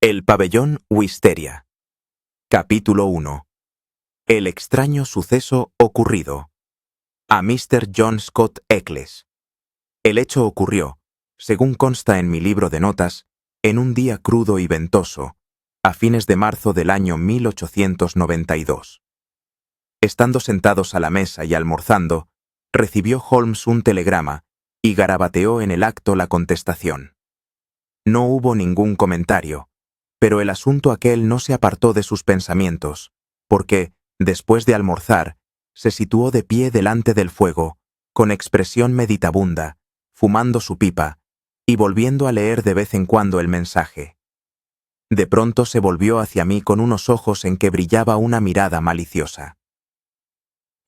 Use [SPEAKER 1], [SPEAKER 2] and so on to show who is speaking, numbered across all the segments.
[SPEAKER 1] El pabellón Wisteria. Capítulo 1. El extraño suceso ocurrido. A Mr. John Scott Eccles. El hecho ocurrió, según consta en mi libro de notas, en un día crudo y ventoso, a fines de marzo del año 1892. Estando sentados a la mesa y almorzando, recibió Holmes un telegrama y garabateó en el acto la contestación. No hubo ningún comentario, pero el asunto aquel no se apartó de sus pensamientos, porque, después de almorzar, se situó de pie delante del fuego, con expresión meditabunda, fumando su pipa, y volviendo a leer de vez en cuando el mensaje. De pronto se volvió hacia mí con unos ojos en que brillaba una mirada maliciosa.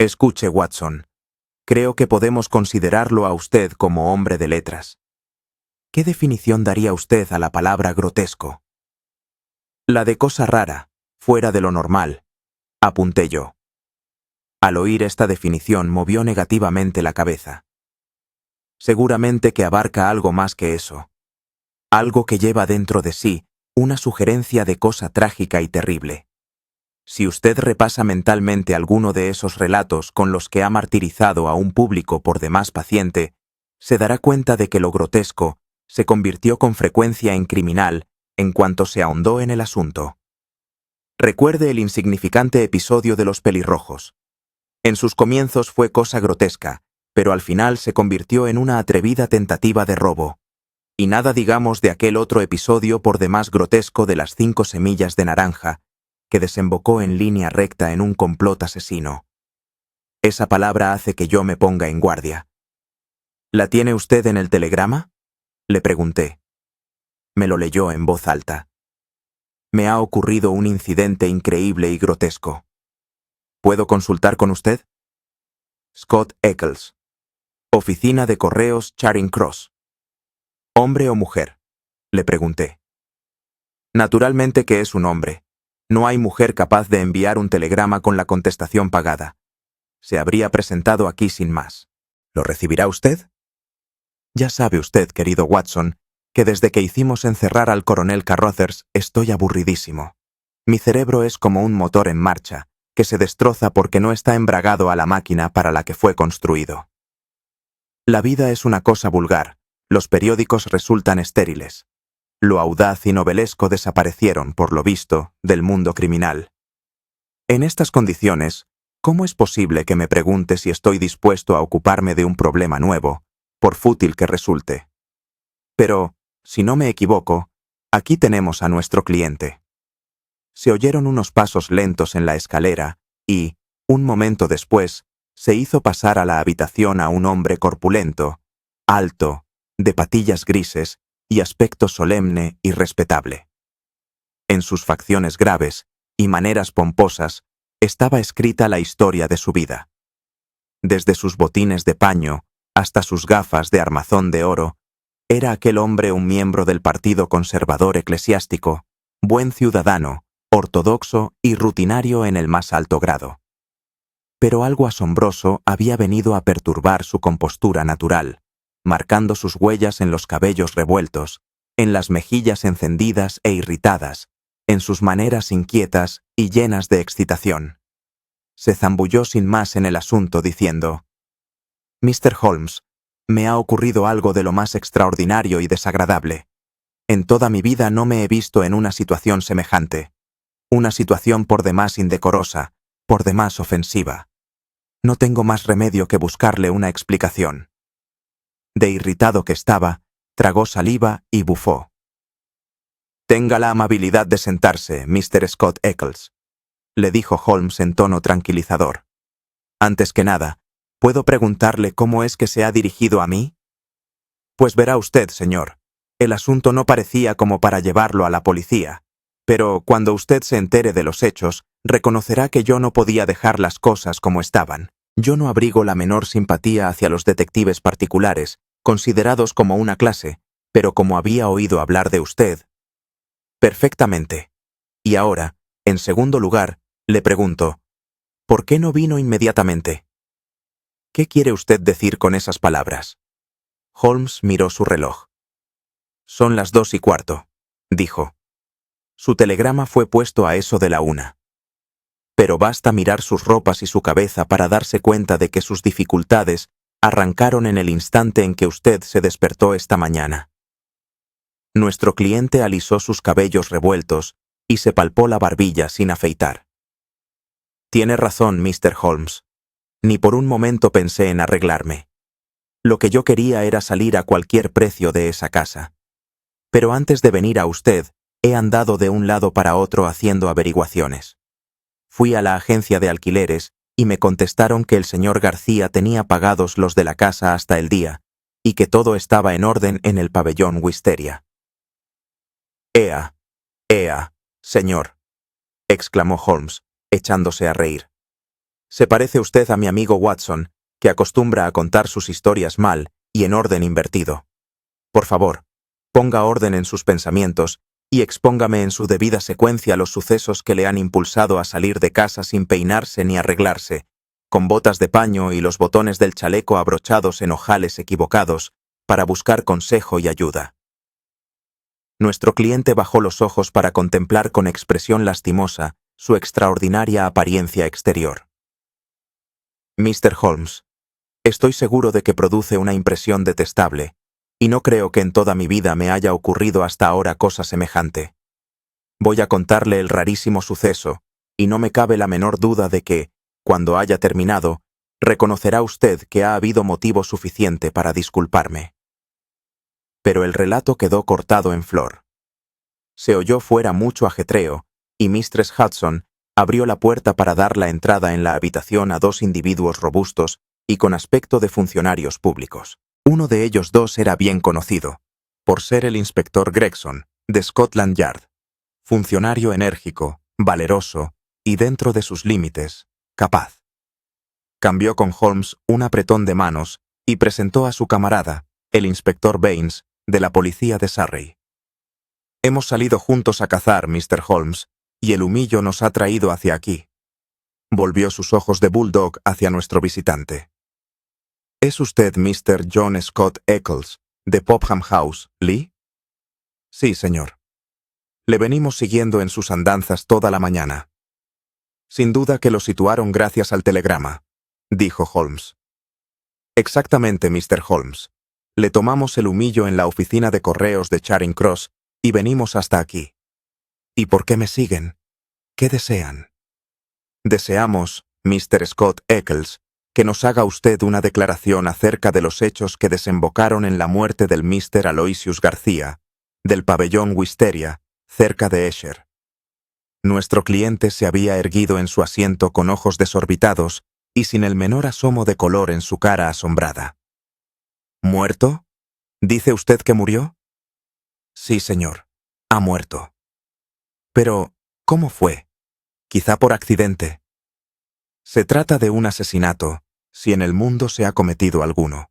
[SPEAKER 1] «Escuche, Watson, creo que podemos considerarlo a usted como hombre de letras. ¿Qué definición daría usted a la palabra grotesco?» «La de cosa rara, fuera de lo normal», apunté yo. Al oír esta definición movió negativamente la cabeza. «Seguramente que abarca algo más que eso. Algo que lleva dentro de sí una sugerencia de cosa trágica y terrible. Si usted repasa mentalmente alguno de esos relatos con los que ha martirizado a un público por demás paciente, se dará cuenta de que lo grotesco se convirtió con frecuencia en criminal en cuanto se ahondó en el asunto. Recuerde el insignificante episodio de los pelirrojos. En sus comienzos fue cosa grotesca, pero al final se convirtió en una atrevida tentativa de robo. Y nada digamos de aquel otro episodio por demás grotesco de las 5 semillas de naranja, que desembocó en línea recta en un complot asesino. Esa palabra hace que yo me ponga en guardia. ¿La tiene usted en el telegrama?, le pregunté. Me lo leyó en voz alta. Me ha ocurrido un incidente increíble y grotesco. ¿Puedo consultar con usted? Scott Eccles. Oficina de correos Charing Cross. ¿Hombre o mujer?, le pregunté. Naturalmente que es un hombre. No hay mujer capaz de enviar un telegrama con la contestación pagada. Se habría presentado aquí sin más. ¿Lo recibirá usted? Ya sabe usted, querido Watson, que desde que hicimos encerrar al coronel Carruthers estoy aburridísimo. Mi cerebro es como un motor en marcha, que se destroza porque no está embragado a la máquina para la que fue construido. La vida es una cosa vulgar, los periódicos resultan estériles. Lo audaz y novelesco desaparecieron, por lo visto, del mundo criminal. En estas condiciones, ¿cómo es posible que me pregunte si estoy dispuesto a ocuparme de un problema nuevo, por fútil que resulte? Pero, si no me equivoco, aquí tenemos a nuestro cliente. Se oyeron unos pasos lentos en la escalera y, un momento después, se hizo pasar a la habitación a un hombre corpulento, alto, de patillas grises y aspecto solemne y respetable. En sus facciones graves y maneras pomposas estaba escrita la historia de su vida. Desde sus botines de paño hasta sus gafas de armazón de oro, era aquel hombre un miembro del Partido Conservador Eclesiástico, buen ciudadano, ortodoxo y rutinario en el más alto grado. Pero algo asombroso había venido a perturbar su compostura natural, marcando sus huellas en los cabellos revueltos, en las mejillas encendidas e irritadas, en sus maneras inquietas y llenas de excitación. Se zambulló sin más en el asunto diciendo: «Mr. Holmes, me ha ocurrido algo de lo más extraordinario y desagradable. En toda mi vida no me he visto en una situación semejante. Una situación por demás indecorosa, por demás ofensiva. No tengo más remedio que buscarle una explicación». De irritado que estaba, tragó saliva y bufó. «Tenga la amabilidad de sentarse, Mr. Scott Eccles», le dijo Holmes en tono tranquilizador. «Antes que nada, ¿puedo preguntarle cómo es que se ha dirigido a mí?» «Pues verá usted, señor, el asunto no parecía como para llevarlo a la policía, pero cuando usted se entere de los hechos, reconocerá que yo no podía dejar las cosas como estaban. Yo no abrigo la menor simpatía hacia los detectives particulares, considerados como una clase, pero como había oído hablar de usted». «Perfectamente. Y ahora, en segundo lugar, le pregunto, ¿por qué no vino inmediatamente?» «¿Qué quiere usted decir con esas palabras?» Holmes miró su reloj. «Son las 2:15», dijo. Su telegrama fue puesto a eso de la 1. Pero basta mirar sus ropas y su cabeza para darse cuenta de que sus dificultades arrancaron en el instante en que usted se despertó esta mañana. Nuestro cliente alisó sus cabellos revueltos y se palpó la barbilla sin afeitar. Tiene razón, Mr. Holmes. Ni por un momento pensé en arreglarme. Lo que yo quería era salir a cualquier precio de esa casa. Pero antes de venir a usted, he andado de un lado para otro haciendo averiguaciones. Fui a la agencia de alquileres y me contestaron que el señor García tenía pagados los de la casa hasta el día y que todo estaba en orden en el pabellón Wisteria. «Ea, señor», exclamó Holmes, echándose a reír. «Se parece usted a mi amigo Watson, que acostumbra a contar sus historias mal y en orden invertido. Por favor, ponga orden en sus pensamientos y expóngame en su debida secuencia los sucesos que le han impulsado a salir de casa sin peinarse ni arreglarse, con botas de paño y los botones del chaleco abrochados en ojales equivocados, para buscar consejo y ayuda». Nuestro cliente bajó los ojos para contemplar con expresión lastimosa su extraordinaria apariencia exterior. «Mr. Holmes, estoy seguro de que produce una impresión detestable, y no creo que en toda mi vida me haya ocurrido hasta ahora cosa semejante. Voy a contarle el rarísimo suceso, y no me cabe la menor duda de que, cuando haya terminado, reconocerá usted que ha habido motivo suficiente para disculparme». Pero el relato quedó cortado en flor. Se oyó fuera mucho ajetreo, y Mistress Hudson abrió la puerta para dar la entrada en la habitación a dos individuos robustos y con aspecto de funcionarios públicos. Uno de ellos dos era bien conocido, por ser el inspector Gregson, de Scotland Yard, funcionario enérgico, valeroso y, dentro de sus límites, capaz. Cambió con Holmes un apretón de manos y presentó a su camarada, el inspector Baines, de la policía de Surrey. «Hemos salido juntos a cazar, Mr. Holmes, y el humillo nos ha traído hacia aquí». Volvió sus ojos de bulldog hacia nuestro visitante. «¿Es usted Mr. John Scott Eccles, de Popham House, Lee?» «Sí, señor. Le venimos siguiendo en sus andanzas toda la mañana». «Sin duda que lo situaron gracias al telegrama», dijo Holmes. «Exactamente, Mr. Holmes. Le tomamos el humillo en la oficina de correos de Charing Cross y venimos hasta aquí». «¿Y por qué me siguen? ¿Qué desean?» «Deseamos, Mr. Scott Eccles, que nos haga usted una declaración acerca de los hechos que desembocaron en la muerte del Mr. Aloysius García, del pabellón Wisteria, cerca de Esher». Nuestro cliente se había erguido en su asiento con ojos desorbitados y sin el menor asomo de color en su cara asombrada. «¿Muerto? ¿Dice usted que murió?» «Sí, señor, ha muerto». «Pero, ¿cómo fue? Quizá por accidente». «Se trata de un asesinato, si en el mundo se ha cometido alguno».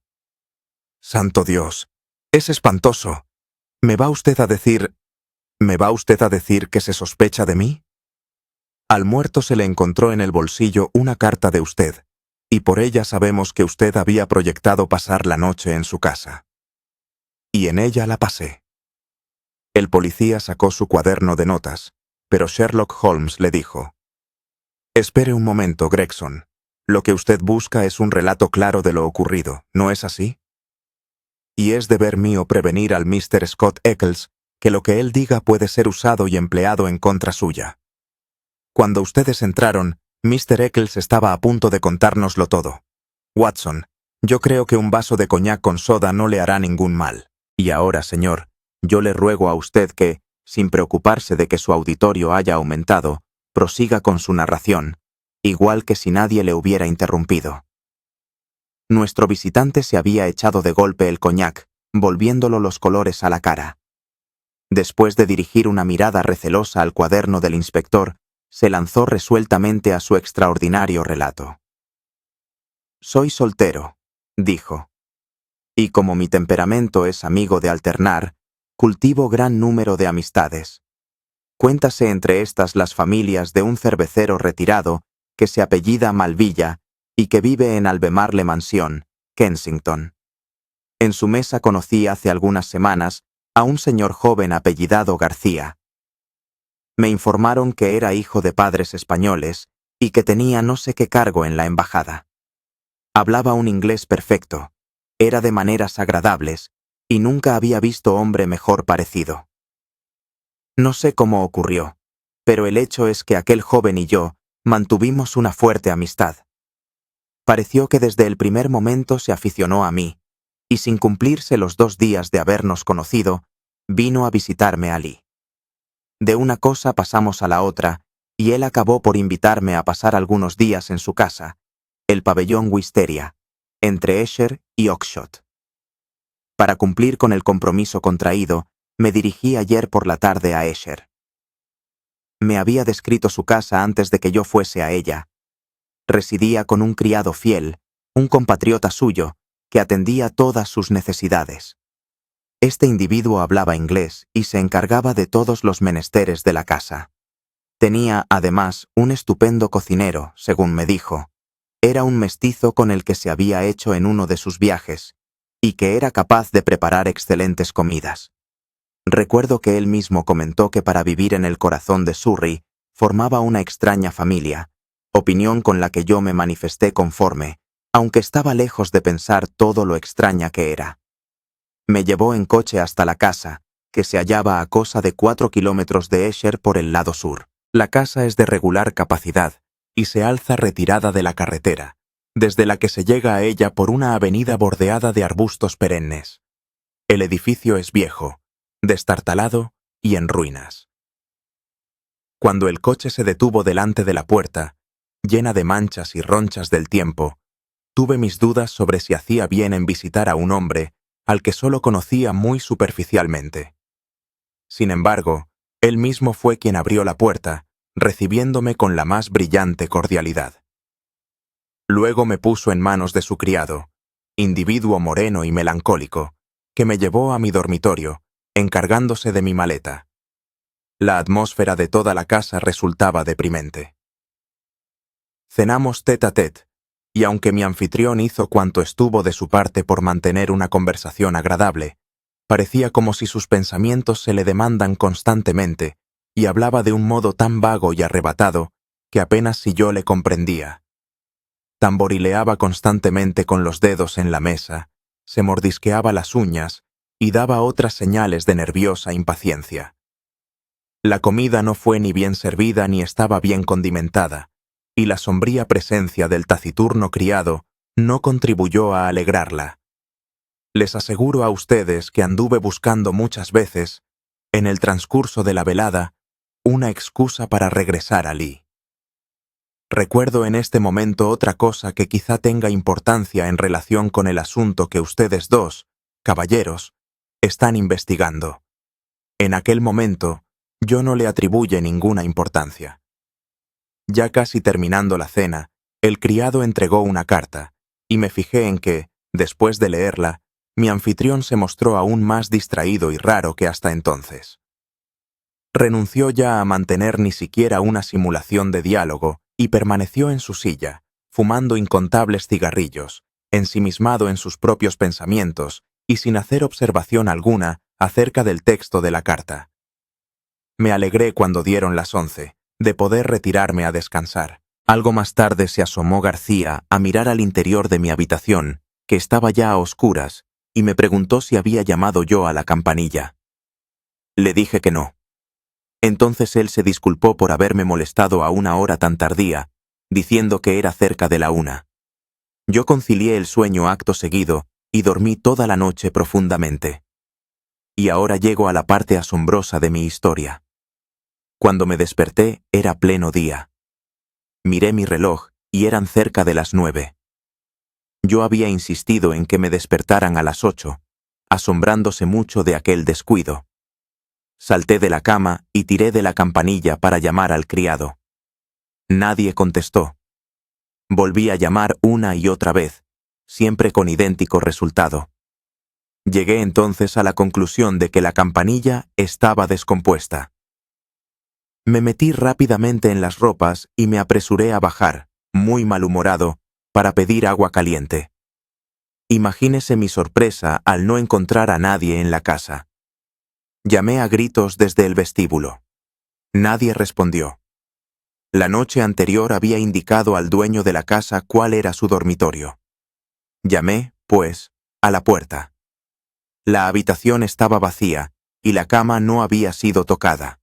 [SPEAKER 1] «Santo Dios, es espantoso. ¿Me va usted a decir que se sospecha de mí?» «Al muerto se le encontró en el bolsillo una carta de usted, y por ella sabemos que usted había proyectado pasar la noche en su casa. Y en ella la pasé». El policía sacó su cuaderno de notas, pero Sherlock Holmes le dijo: «Espere un momento, Gregson. Lo que usted busca es un relato claro de lo ocurrido, ¿no es así? Y es deber mío prevenir al Mr. Scott Eccles que lo que él diga puede ser usado y empleado en contra suya. Cuando ustedes entraron, Mr. Eccles estaba a punto de contárnoslo todo. Watson, yo creo que un vaso de coñac con soda no le hará ningún mal. Y ahora, señor, yo le ruego a usted que, sin preocuparse de que su auditorio haya aumentado, prosiga con su narración, igual que si nadie le hubiera interrumpido». Nuestro visitante se había echado de golpe el coñac, volviéndolo los colores a la cara. Después de dirigir una mirada recelosa al cuaderno del inspector, se lanzó resueltamente a su extraordinario relato. «Soy soltero», dijo, «y como mi temperamento es amigo de alternar, cultivo gran número de amistades. Cuéntase entre estas las familias de un cervecero retirado que se apellida Malvilla y que vive en Albemarle Mansión, Kensington. En su mesa conocí hace algunas semanas a un señor joven apellidado García. Me informaron que era hijo de padres españoles y que tenía no sé qué cargo en la embajada. Hablaba un inglés perfecto, era de maneras agradables y nunca había visto hombre mejor parecido. No sé cómo ocurrió, pero el hecho es que aquel joven y yo mantuvimos una fuerte amistad. Pareció que desde el primer momento se aficionó a mí, y sin cumplirse los 2 días de habernos conocido, vino a visitarme allí. De una cosa pasamos a la otra, y él acabó por invitarme a pasar algunos días en su casa, el pabellón Wisteria, entre Esher y Oxshott. Para cumplir con el compromiso contraído, me dirigí ayer por la tarde a Esher. Me había descrito su casa antes de que yo fuese a ella. Residía con un criado fiel, un compatriota suyo, que atendía todas sus necesidades. Este individuo hablaba inglés y se encargaba de todos los menesteres de la casa. Tenía, además, un estupendo cocinero, según me dijo. Era un mestizo con el que se había hecho en uno de sus viajes, y que era capaz de preparar excelentes comidas. Recuerdo que él mismo comentó que para vivir en el corazón de Surrey formaba una extraña familia, opinión con la que yo me manifesté conforme, aunque estaba lejos de pensar todo lo extraña que era. Me llevó en coche hasta la casa, que se hallaba a cosa de 4 kilómetros de Esher por el lado sur. La casa es de regular capacidad y se alza retirada de la carretera, desde la que se llega a ella por una avenida bordeada de arbustos perennes. El edificio es viejo, destartalado y en ruinas. Cuando el coche se detuvo delante de la puerta, llena de manchas y ronchas del tiempo, tuve mis dudas sobre si hacía bien en visitar a un hombre al que solo conocía muy superficialmente. Sin embargo, él mismo fue quien abrió la puerta, recibiéndome con la más brillante cordialidad. Luego me puso en manos de su criado, individuo moreno y melancólico, que me llevó a mi dormitorio, encargándose de mi maleta. La atmósfera de toda la casa resultaba deprimente. Cenamos tête à tête, y aunque mi anfitrión hizo cuanto estuvo de su parte por mantener una conversación agradable, parecía como si sus pensamientos se le demandan constantemente, y hablaba de un modo tan vago y arrebatado que apenas si yo le comprendía. Tamborileaba constantemente con los dedos en la mesa, se mordisqueaba las uñas y daba otras señales de nerviosa impaciencia. La comida no fue ni bien servida ni estaba bien condimentada, y la sombría presencia del taciturno criado no contribuyó a alegrarla. Les aseguro a ustedes que anduve buscando muchas veces, en el transcurso de la velada, una excusa para regresar a Lee. Recuerdo en este momento otra cosa que quizá tenga importancia en relación con el asunto que ustedes dos, caballeros, están investigando. En aquel momento, yo no le atribuye ninguna importancia. Ya casi terminando la cena, el criado entregó una carta, y me fijé en que, después de leerla, mi anfitrión se mostró aún más distraído y raro que hasta entonces. Renunció ya a mantener ni siquiera una simulación de diálogo y permaneció en su silla, fumando incontables cigarrillos, ensimismado en sus propios pensamientos y sin hacer observación alguna acerca del texto de la carta. Me alegré cuando dieron las 11, de poder retirarme a descansar. Algo más tarde se asomó García a mirar al interior de mi habitación, que estaba ya a oscuras, y me preguntó si había llamado yo a la campanilla. Le dije que no. Entonces él se disculpó por haberme molestado a una hora tan tardía, diciendo que era cerca de la 1. Yo concilié el sueño acto seguido y dormí toda la noche profundamente. Y ahora llego a la parte asombrosa de mi historia. Cuando me desperté era pleno día. Miré mi reloj y eran cerca de las 9. Yo había insistido en que me despertaran a las 8, asombrándose mucho de aquel descuido. Salté de la cama y tiré de la campanilla para llamar al criado. Nadie contestó. Volví a llamar una y otra vez, siempre con idéntico resultado. Llegué entonces a la conclusión de que la campanilla estaba descompuesta. Me metí rápidamente en las ropas y me apresuré a bajar, muy malhumorado, para pedir agua caliente. Imagínese mi sorpresa al no encontrar a nadie en la casa. Llamé a gritos desde el vestíbulo. Nadie respondió. La noche anterior había indicado al dueño de la casa cuál era su dormitorio. Llamé, pues, a la puerta. La habitación estaba vacía y la cama no había sido tocada.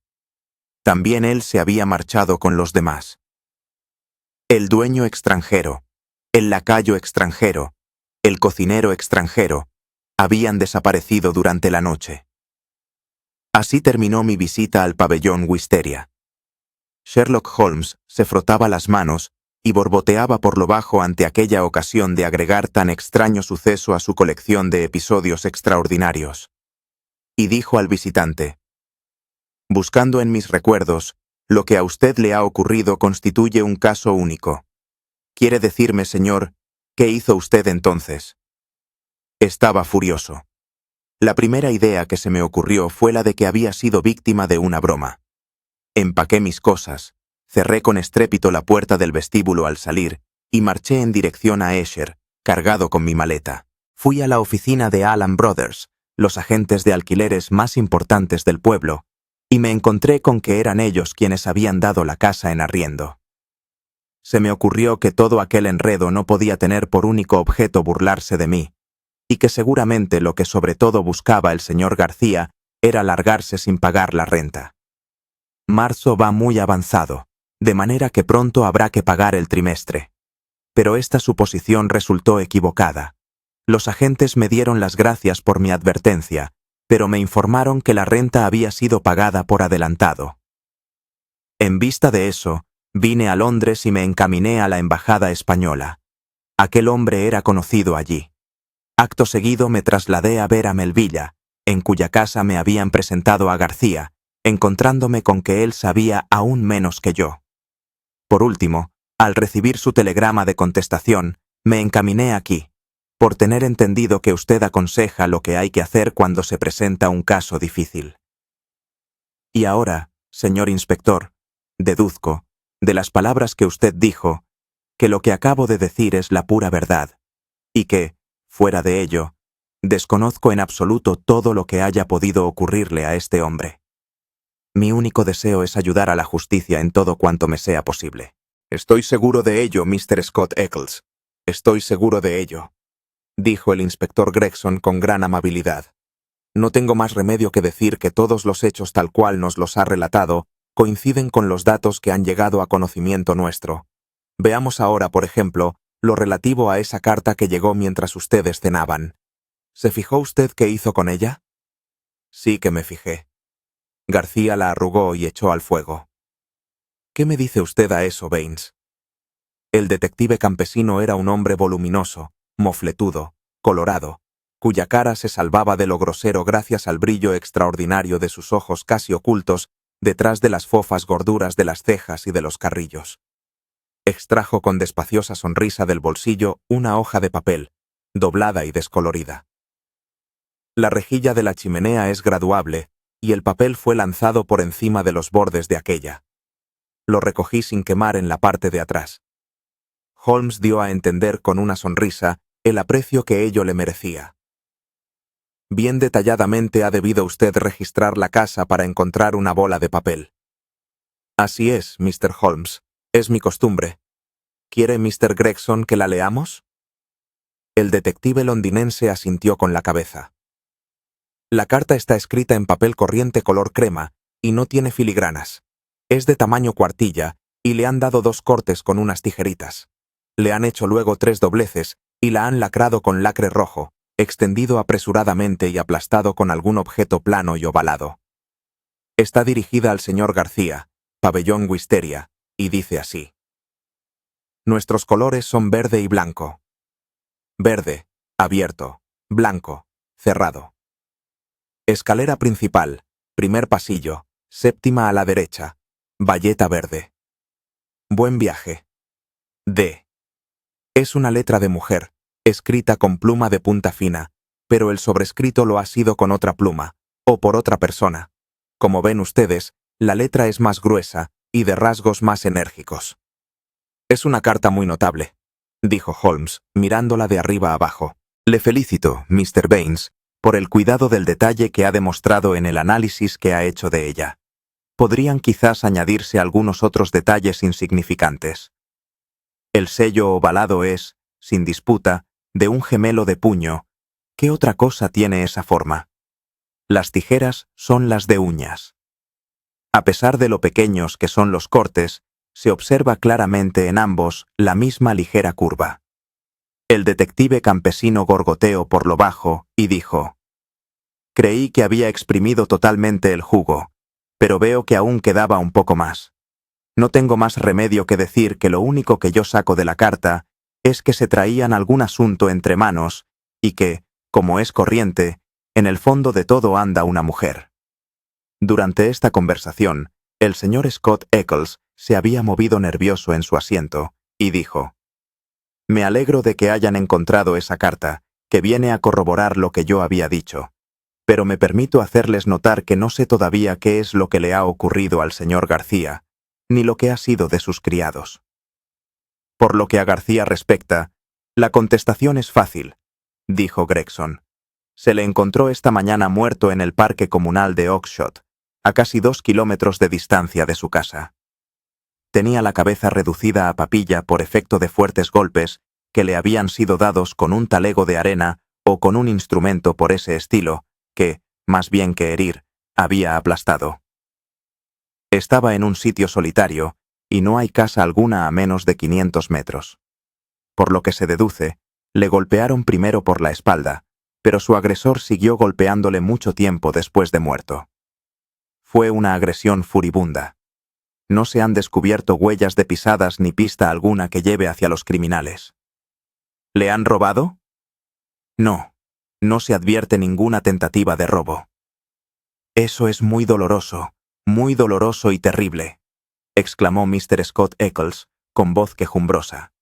[SPEAKER 1] También él se había marchado con los demás. El dueño extranjero, el lacayo extranjero, el cocinero extranjero, habían desaparecido durante la noche. Así terminó mi visita al pabellón Wisteria. Sherlock Holmes se frotaba las manos y borboteaba por lo bajo ante aquella ocasión de agregar tan extraño suceso a su colección de episodios extraordinarios. Y dijo al visitante: «Buscando en mis recuerdos, lo que a usted le ha ocurrido constituye un caso único. ¿Quiere decirme, señor, qué hizo usted entonces?» Estaba furioso. La primera idea que se me ocurrió fue la de que había sido víctima de una broma. Empaqué mis cosas, cerré con estrépito la puerta del vestíbulo al salir y marché en dirección a Esher, cargado con mi maleta. Fui a la oficina de Allan Brothers, los agentes de alquileres más importantes del pueblo, y me encontré con que eran ellos quienes habían dado la casa en arriendo. Se me ocurrió que todo aquel enredo no podía tener por único objeto burlarse de mí, y que seguramente lo que sobre todo buscaba el señor García era largarse sin pagar la renta. Marzo va muy avanzado, de manera que pronto habrá que pagar el trimestre. Pero esta suposición resultó equivocada. Los agentes me dieron las gracias por mi advertencia, pero me informaron que la renta había sido pagada por adelantado. En vista de eso, vine a Londres y me encaminé a la embajada española. Aquel hombre era conocido allí. Acto seguido me trasladé a ver a Melvilla, en cuya casa me habían presentado a García, encontrándome con que él sabía aún menos que yo. Por último, al recibir su telegrama de contestación, me encaminé aquí, por tener entendido que usted aconseja lo que hay que hacer cuando se presenta un caso difícil. Y ahora, señor inspector, deduzco, de las palabras que usted dijo, que lo que acabo de decir es la pura verdad, y que, fuera de ello, desconozco en absoluto todo lo que haya podido ocurrirle a este hombre. Mi único deseo es ayudar a la justicia en todo cuanto me sea posible. Estoy seguro de ello, Mr. Scott Eccles. Estoy seguro de ello, dijo el inspector Gregson con gran amabilidad. No tengo más remedio que decir que todos los hechos tal cual nos los ha relatado coinciden con los datos que han llegado a conocimiento nuestro. Veamos ahora, por ejemplo, lo relativo a esa carta que llegó mientras ustedes cenaban. ¿Se fijó usted qué hizo con ella? Sí que me fijé. García la arrugó y echó al fuego. ¿Qué me dice usted a eso, Baines? El detective campesino era un hombre voluminoso, mofletudo, colorado, cuya cara se salvaba de lo grosero gracias al brillo extraordinario de sus ojos casi ocultos detrás de las fofas gorduras de las cejas y de los carrillos. Extrajo con despaciosa sonrisa del bolsillo una hoja de papel, doblada y descolorida. La rejilla de la chimenea es graduable, y el papel fue lanzado por encima de los bordes de aquella. Lo recogí sin quemar en la parte de atrás. Holmes dio a entender con una sonrisa el aprecio que ello le merecía. Bien detalladamente ha debido usted registrar la casa para encontrar una bola de papel. Así es, Mr. Holmes, es mi costumbre. ¿Quiere Mr. Gregson que la leamos? El detective londinense asintió con la cabeza. La carta está escrita en papel corriente color crema y no tiene filigranas. Es de tamaño cuartilla y le han dado 2 cortes con unas tijeritas. Le han hecho luego 3 dobleces y la han lacrado con lacre rojo, extendido apresuradamente y aplastado con algún objeto plano y ovalado. Está dirigida al señor García, pabellón Wisteria, y dice así. Nuestros colores son verde y blanco. Verde, abierto, blanco, cerrado. Escalera principal, primer pasillo, séptima a la derecha, bayeta verde. Buen viaje. D. Es una letra de mujer, escrita con pluma de punta fina, pero el sobrescrito lo ha sido con otra pluma, o por otra persona. Como ven ustedes, la letra es más gruesa y de rasgos más enérgicos. Es una carta muy notable, dijo Holmes, mirándola de arriba abajo. Le felicito, Mr. Baines, por el cuidado del detalle que ha demostrado en el análisis que ha hecho de ella. podrían quizás añadirse algunos otros detalles insignificantes. El sello ovalado es, sin disputa, de un gemelo de puño. ¿Qué otra cosa tiene esa forma? Las tijeras son las de uñas. A pesar de lo pequeños que son los cortes, se observa claramente en ambos la misma ligera curva. El detective campesino gorgoteó por lo bajo y dijo: «Creí que había exprimido totalmente el jugo, pero veo que aún quedaba un poco más. No tengo más remedio que decir que lo único que yo saco de la carta es que se traían algún asunto entre manos y que, como es corriente, en el fondo de todo anda una mujer». Durante esta conversación, el señor Scott Eccles se había movido nervioso en su asiento y dijo: «Me alegro de que hayan encontrado esa carta, que viene a corroborar lo que yo había dicho. Pero me permito hacerles notar que no sé todavía qué es lo que le ha ocurrido al señor García, ni lo que ha sido de sus criados. Por lo que a García respecta, la contestación es fácil», dijo Gregson. «Se le encontró esta mañana muerto en el parque comunal de Oxshott, a casi 2 kilómetros de distancia de su casa. Tenía la cabeza reducida a papilla por efecto de fuertes golpes que le habían sido dados con un talego de arena o con un instrumento por ese estilo que, más bien que herir, había aplastado. Estaba en un sitio solitario y no hay casa alguna a menos de 500 metros. Por lo que se deduce, le golpearon primero por la espalda, pero su agresor siguió golpeándole mucho tiempo después de muerto. Fue una agresión furibunda. No se han descubierto huellas de pisadas ni pista alguna que lleve hacia los criminales. ¿Le han robado? No, no se advierte ninguna tentativa de robo. Eso es muy doloroso y terrible», exclamó Mr. Scott Eccles con voz quejumbrosa.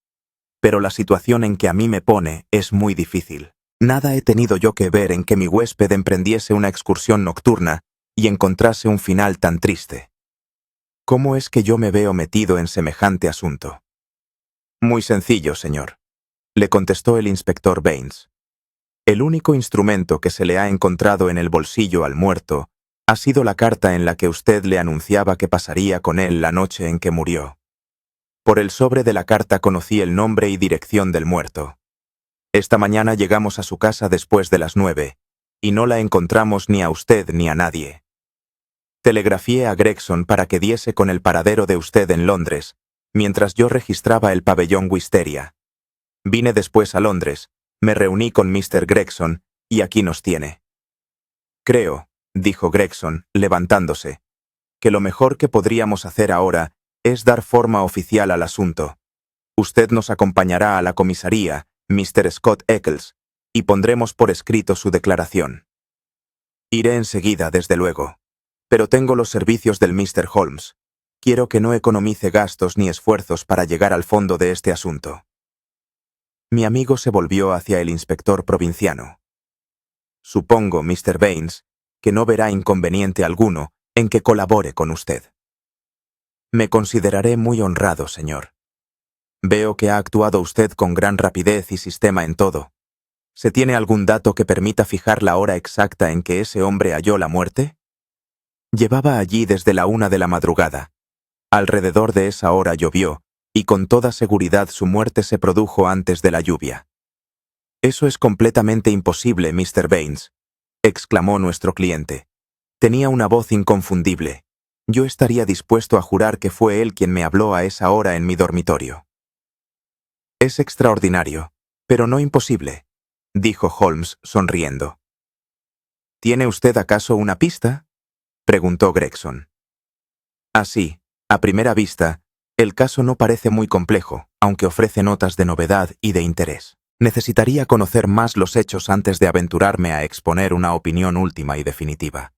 [SPEAKER 1] «Pero la situación en que a mí me pone es muy difícil. Nada he tenido yo que ver en que mi huésped emprendiese una excursión nocturna y encontrase un final tan triste. ¿Cómo es que yo me veo metido en semejante asunto?» «Muy sencillo, señor», le contestó el inspector Baines. «El único instrumento que se le ha encontrado en el bolsillo al muerto ha sido la carta en la que usted le anunciaba que pasaría con él la noche en que murió. Por el sobre de la carta conocí el nombre y dirección del muerto. Esta mañana llegamos a su casa después de las 9, y no la encontramos ni a usted ni a nadie. Telegrafié a Gregson para que diese con el paradero de usted en Londres, mientras yo registraba el pabellón Wisteria. Vine después a Londres, me reuní con Mr. Gregson, y aquí nos tiene. Creo», dijo Gregson, levantándose, «que lo mejor que podríamos hacer ahora es dar forma oficial al asunto. Usted nos acompañará a la comisaría, Mr. Scott Eccles, y pondremos por escrito su declaración». «Iré enseguida, desde luego. Pero tengo los servicios del Mr. Holmes. Quiero que no economice gastos ni esfuerzos para llegar al fondo de este asunto». Mi amigo se volvió hacia el inspector provinciano. «Supongo, Mr. Baines, que no verá inconveniente alguno en que colabore con usted». «Me consideraré muy honrado, señor. Veo que ha actuado usted con gran rapidez y sistema en todo. ¿Se tiene algún dato que permita fijar la hora exacta en que ese hombre halló la muerte?» «Llevaba allí desde la 1 de la madrugada. Alrededor de esa hora llovió, y con toda seguridad su muerte se produjo antes de la lluvia». «Eso es completamente imposible, Mr. Baines», exclamó nuestro cliente. «Tenía una voz inconfundible. Yo estaría dispuesto a jurar que fue él quien me habló a esa hora en mi dormitorio». «Es extraordinario, pero no imposible», dijo Holmes sonriendo. «¿Tiene usted acaso una pista?», preguntó Gregson. «Así, a primera vista, el caso no parece muy complejo, aunque ofrece notas de novedad y de interés. Necesitaría conocer más los hechos antes de aventurarme a exponer una opinión última y definitiva.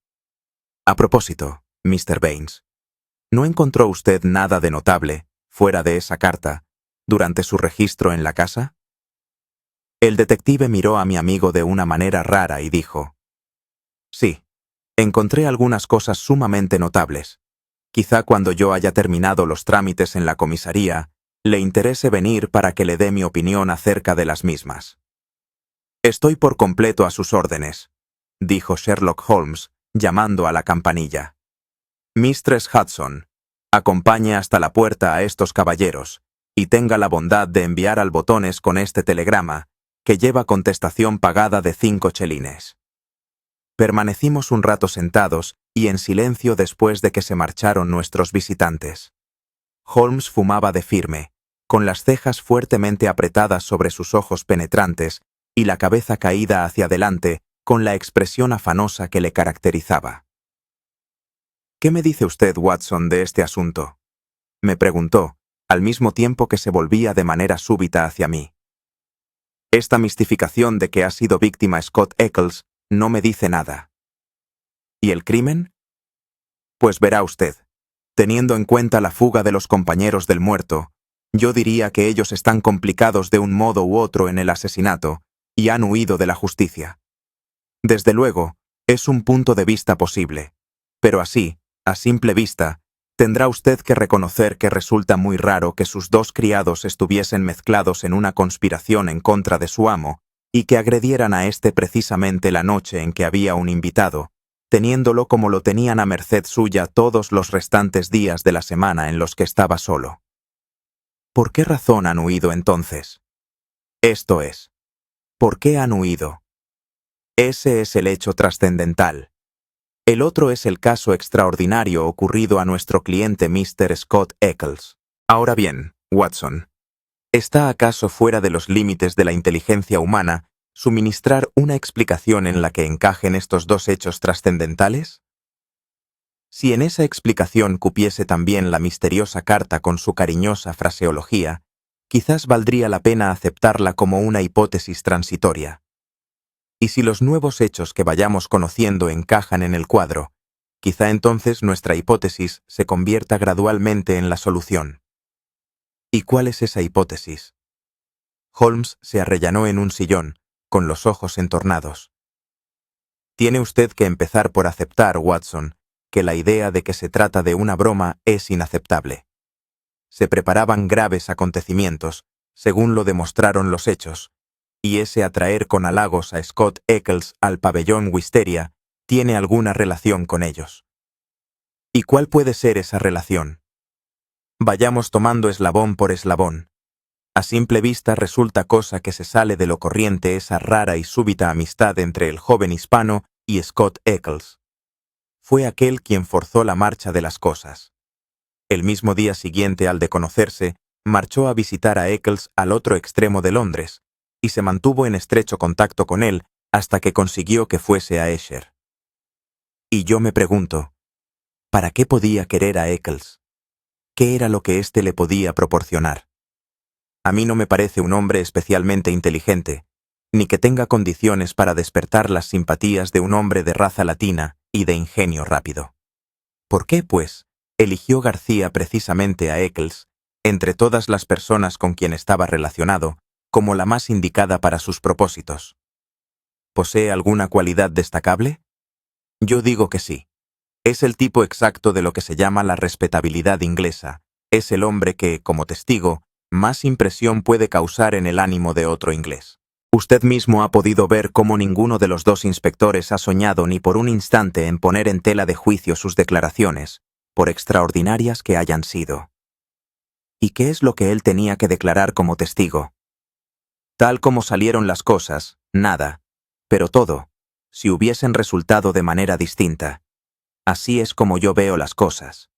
[SPEAKER 1] A propósito, Mr. Baines, ¿no encontró usted nada de notable, fuera de esa carta, durante su registro en la casa?» El detective miró a mi amigo de una manera rara y dijo: «Sí, encontré algunas cosas sumamente notables. Quizá cuando yo haya terminado los trámites en la comisaría, le interese venir para que le dé mi opinión acerca de las mismas». «Estoy por completo a sus órdenes», dijo Sherlock Holmes, llamando a la campanilla. Mistress Hudson, acompañe hasta la puerta a estos caballeros y tenga la bondad de enviar al Botones con este telegrama, que lleva contestación pagada de 5 chelines. Permanecimos un rato sentados y en silencio después de que se marcharon nuestros visitantes. Holmes fumaba de firme, con las cejas fuertemente apretadas sobre sus ojos penetrantes y la cabeza caída hacia adelante con la expresión afanosa que le caracterizaba. «¿Qué me dice usted, Watson, de este asunto?», me preguntó, al mismo tiempo que se volvía de manera súbita hacia mí. «Esta mistificación de que ha sido víctima Scott Eccles no me dice nada». «¿Y el crimen?». «Pues verá usted, teniendo en cuenta la fuga de los compañeros del muerto, yo diría que ellos están complicados de un modo u otro en el asesinato y han huido de la justicia. Desde luego, es un punto de vista posible, pero así, a simple vista, tendrá usted que reconocer que resulta muy raro que sus 2 criados estuviesen mezclados en una conspiración en contra de su amo y que agredieran a éste precisamente la noche en que había un invitado, teniéndolo como lo tenían a merced suya todos los restantes días de la semana en los que estaba solo. ¿Por qué razón han huido entonces? Esto es, ¿por qué han huido? Ese es el hecho trascendental. El otro es el caso extraordinario ocurrido a nuestro cliente Mr. Scott Eccles. Ahora bien, Watson, ¿está acaso fuera de los límites de la inteligencia humana suministrar una explicación en la que encajen estos 2 hechos trascendentales? Si en esa explicación cupiese también la misteriosa carta con su cariñosa fraseología, quizás valdría la pena aceptarla como una hipótesis transitoria. Y si los nuevos hechos que vayamos conociendo encajan en el cuadro, quizá entonces nuestra hipótesis se convierta gradualmente en la solución. ¿Y cuál es esa hipótesis? Holmes se arrellanó en un sillón, con los ojos entornados. Tiene usted que empezar por aceptar, Watson, que la idea de que se trata de una broma es inaceptable. Se preparaban graves acontecimientos, según lo demostraron los hechos, y ese atraer con halagos a Scott Eccles al pabellón Wisteria tiene alguna relación con ellos. ¿Y cuál puede ser esa relación? Vayamos tomando eslabón por eslabón. A simple vista resulta cosa que se sale de lo corriente esa rara y súbita amistad entre el joven hispano y Scott Eccles. Fue aquel quien forzó la marcha de las cosas. El mismo día siguiente al de conocerse, marchó a visitar a Eccles al otro extremo de Londres, y se mantuvo en estrecho contacto con él hasta que consiguió que fuese a Esher. Y yo me pregunto, ¿para qué podía querer a Eccles? ¿Qué era lo que éste le podía proporcionar? A mí no me parece un hombre especialmente inteligente, ni que tenga condiciones para despertar las simpatías de un hombre de raza latina y de ingenio rápido. ¿Por qué, pues, eligió García precisamente a Eccles, entre todas las personas con quien estaba relacionado, como la más indicada para sus propósitos? ¿Posee alguna cualidad destacable? Yo digo que sí. Es el tipo exacto de lo que se llama la respetabilidad inglesa. Es el hombre que, como testigo, más impresión puede causar en el ánimo de otro inglés. Usted mismo ha podido ver cómo ninguno de los 2 inspectores ha soñado ni por un instante en poner en tela de juicio sus declaraciones, por extraordinarias que hayan sido. ¿Y qué es lo que él tenía que declarar como testigo? Tal como salieron las cosas, nada, pero todo, si hubiesen resultado de manera distinta. Así es como yo veo las cosas.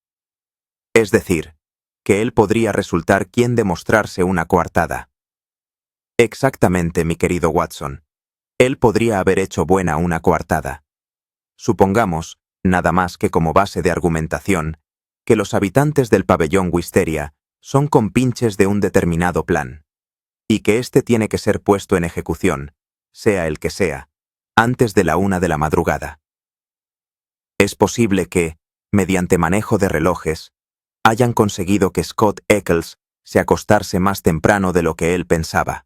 [SPEAKER 1] Es decir, que él podría resultar quien demostrarse una coartada. Exactamente, mi querido Watson. Él podría haber hecho buena una coartada. Supongamos, nada más que como base de argumentación, que los habitantes del pabellón Wisteria son compinches de un determinado plan, y que éste tiene que ser puesto en ejecución, sea el que sea, antes de la 1 de la madrugada. Es posible que, mediante manejo de relojes, hayan conseguido que Scott Eccles se acostase más temprano de lo que él pensaba.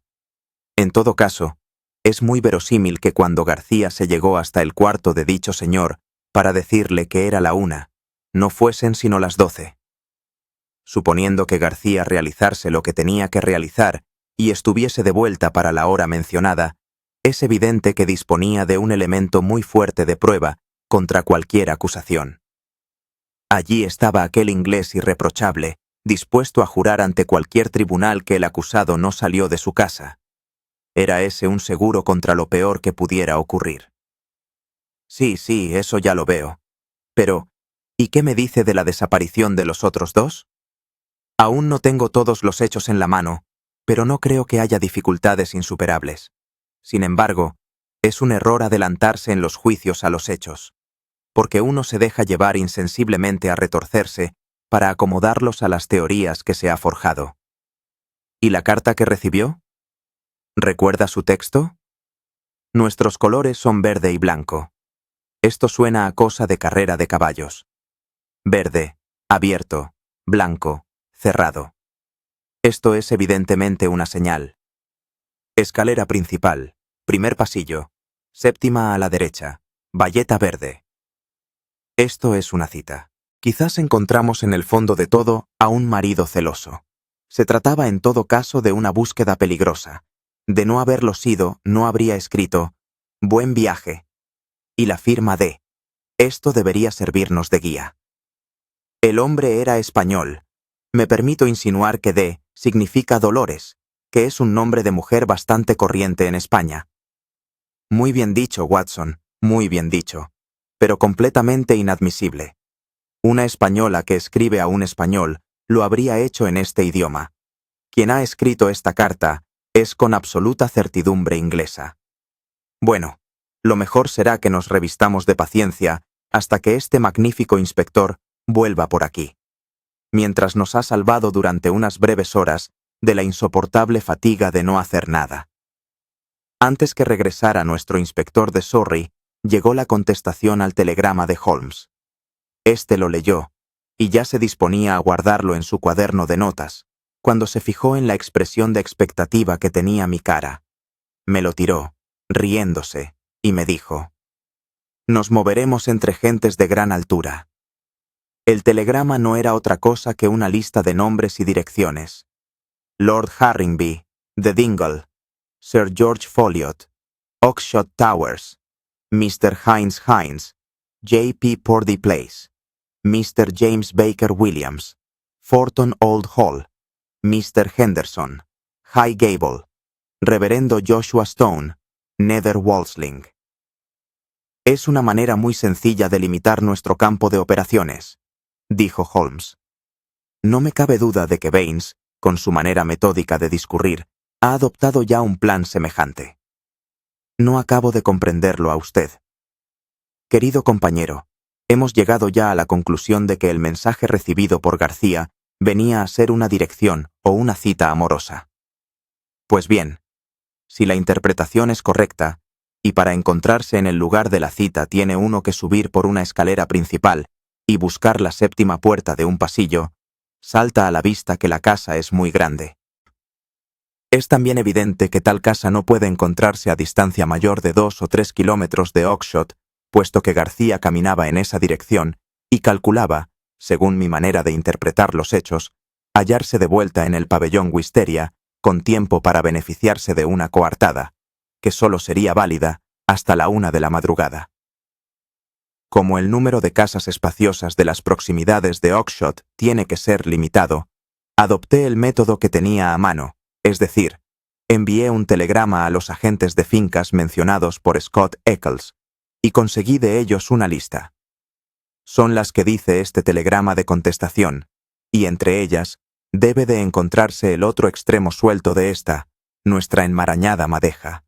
[SPEAKER 1] En todo caso, es muy verosímil que cuando García se llegó hasta el cuarto de dicho señor para decirle que era la 1, no fuesen sino las 12. Suponiendo que García realizase lo que tenía que realizar y estuviese de vuelta para la hora mencionada, es evidente que disponía de un elemento muy fuerte de prueba contra cualquier acusación. Allí estaba aquel inglés irreprochable, dispuesto a jurar ante cualquier tribunal que el acusado no salió de su casa. Era ese un seguro contra lo peor que pudiera ocurrir. Sí, eso ya lo veo. Pero, ¿y qué me dice de la desaparición de los otros dos? Aún no tengo todos los hechos en la mano, pero no creo que haya dificultades insuperables. Sin embargo, es un error adelantarse en los juicios a los hechos, porque uno se deja llevar insensiblemente a retorcerse para acomodarlos a las teorías que se ha forjado. ¿Y la carta que recibió? ¿Recuerda su texto? Nuestros colores son verde y blanco. Esto suena a cosa de carrera de caballos. Verde, abierto, blanco, cerrado. Esto es evidentemente una señal. Escalera principal, primer pasillo, séptima a la derecha, bayeta verde. Esto es una cita. Quizás encontramos en el fondo de todo a un marido celoso. Se trataba en todo caso de una búsqueda peligrosa. De no haberlo sido, no habría escrito «Buen viaje» y la firma de «Esto debería servirnos de guía». El hombre era español. Me permito insinuar que D significa Dolores, que es un nombre de mujer bastante corriente en España. Muy bien dicho, Watson, muy bien dicho, pero completamente inadmisible. Una española que escribe a un español lo habría hecho en este idioma. Quien ha escrito esta carta es con absoluta certidumbre inglesa. Bueno, lo mejor será que nos revistamos de paciencia hasta que este magnífico inspector vuelva por aquí. Mientras nos ha salvado durante unas breves horas de la insoportable fatiga de no hacer nada. Antes que regresara nuestro inspector de Surrey, llegó la contestación al telegrama de Holmes. Este lo leyó, y ya se disponía a guardarlo en su cuaderno de notas, cuando se fijó en la expresión de expectativa que tenía mi cara. Me lo tiró, riéndose, y me dijo: «Nos moveremos entre gentes de gran altura». El telegrama no era otra cosa que una lista de nombres y direcciones. Lord Harringby, de Dingle, Sir George Folliot, Oxshott Towers, Mr. Hines, J.P. Purdy Place, Mr. James Baker Williams, Forton Old Hall, Mr. Henderson, High Gable, Reverendo Joshua Stone, Nether Walsling. Es una manera muy sencilla de limitar nuestro campo de operaciones, dijo Holmes. No me cabe duda de que Baines, con su manera metódica de discurrir, ha adoptado ya un plan semejante. No acabo de comprenderlo a usted. Querido compañero, hemos llegado ya a la conclusión de que el mensaje recibido por García venía a ser una dirección o una cita amorosa. Pues bien, si la interpretación es correcta, y para encontrarse en el lugar de la cita tiene uno que subir por una escalera principal y buscar la séptima puerta de un pasillo, salta a la vista que la casa es muy grande. Es también evidente que tal casa no puede encontrarse a distancia mayor de 2 o 3 kilómetros de Oxshott, puesto que García caminaba en esa dirección y calculaba, según mi manera de interpretar los hechos, hallarse de vuelta en el pabellón Wisteria con tiempo para beneficiarse de una coartada, que solo sería válida hasta la 1 de la madrugada. Como el número de casas espaciosas de las proximidades de Oxshott tiene que ser limitado, adopté el método que tenía a mano, es decir, envié un telegrama a los agentes de fincas mencionados por Scott Eccles y conseguí de ellos una lista. Son las que dice este telegrama de contestación, y entre ellas debe de encontrarse el otro extremo suelto de esta, nuestra enmarañada madeja.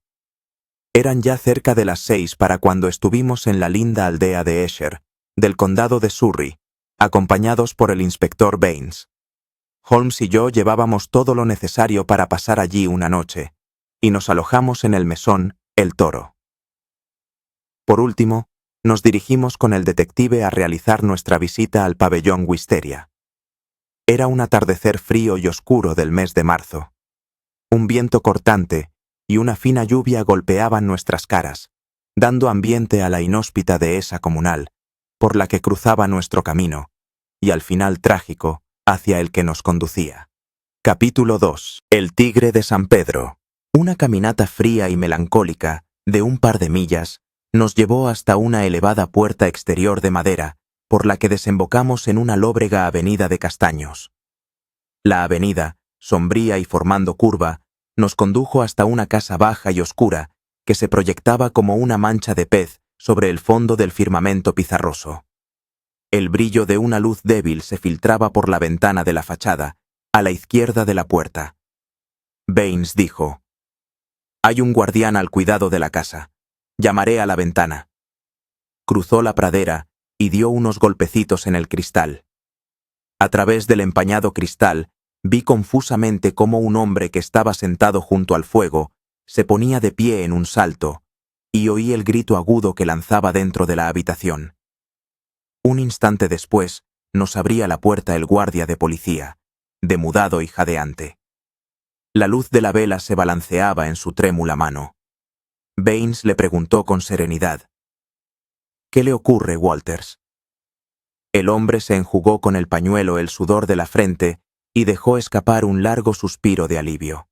[SPEAKER 1] Eran ya cerca de las 6 para cuando estuvimos en la linda aldea de Esher, del condado de Surrey, acompañados por el inspector Baines. Holmes y yo llevábamos todo lo necesario para pasar allí una noche, y nos alojamos en el mesón El Toro. Por último, nos dirigimos con el detective a realizar nuestra visita al pabellón Wisteria. Era un atardecer frío y oscuro del mes de marzo. Un viento cortante y una fina lluvia golpeaban nuestras caras, dando ambiente a la inhóspita dehesa comunal, por la que cruzaba nuestro camino, y al final trágico, hacia el que nos conducía. Capítulo 2. El Tigre de San Pedro. Una caminata fría y melancólica, de un par de millas, nos llevó hasta una elevada puerta exterior de madera, por la que desembocamos en una lóbrega avenida de castaños. La avenida, sombría y formando curva, nos condujo hasta una casa baja y oscura que se proyectaba como una mancha de pez sobre el fondo del firmamento pizarroso. El brillo de una luz débil se filtraba por la ventana de la fachada, a la izquierda de la puerta. Baines dijo: «Hay un guardián al cuidado de la casa. Llamaré a la ventana». Cruzó la pradera y dio unos golpecitos en el cristal. A través del empañado cristal vi confusamente cómo un hombre que estaba sentado junto al fuego se ponía de pie en un salto, y oí el grito agudo que lanzaba dentro de la habitación. Un instante después nos abría la puerta el guardia de policía, demudado y jadeante. La luz de la vela se balanceaba en su trémula mano. Baines le preguntó con serenidad: «¿Qué le ocurre, Walters?». El hombre se enjugó con el pañuelo el sudor de la frente y dejó escapar un largo suspiro de alivio.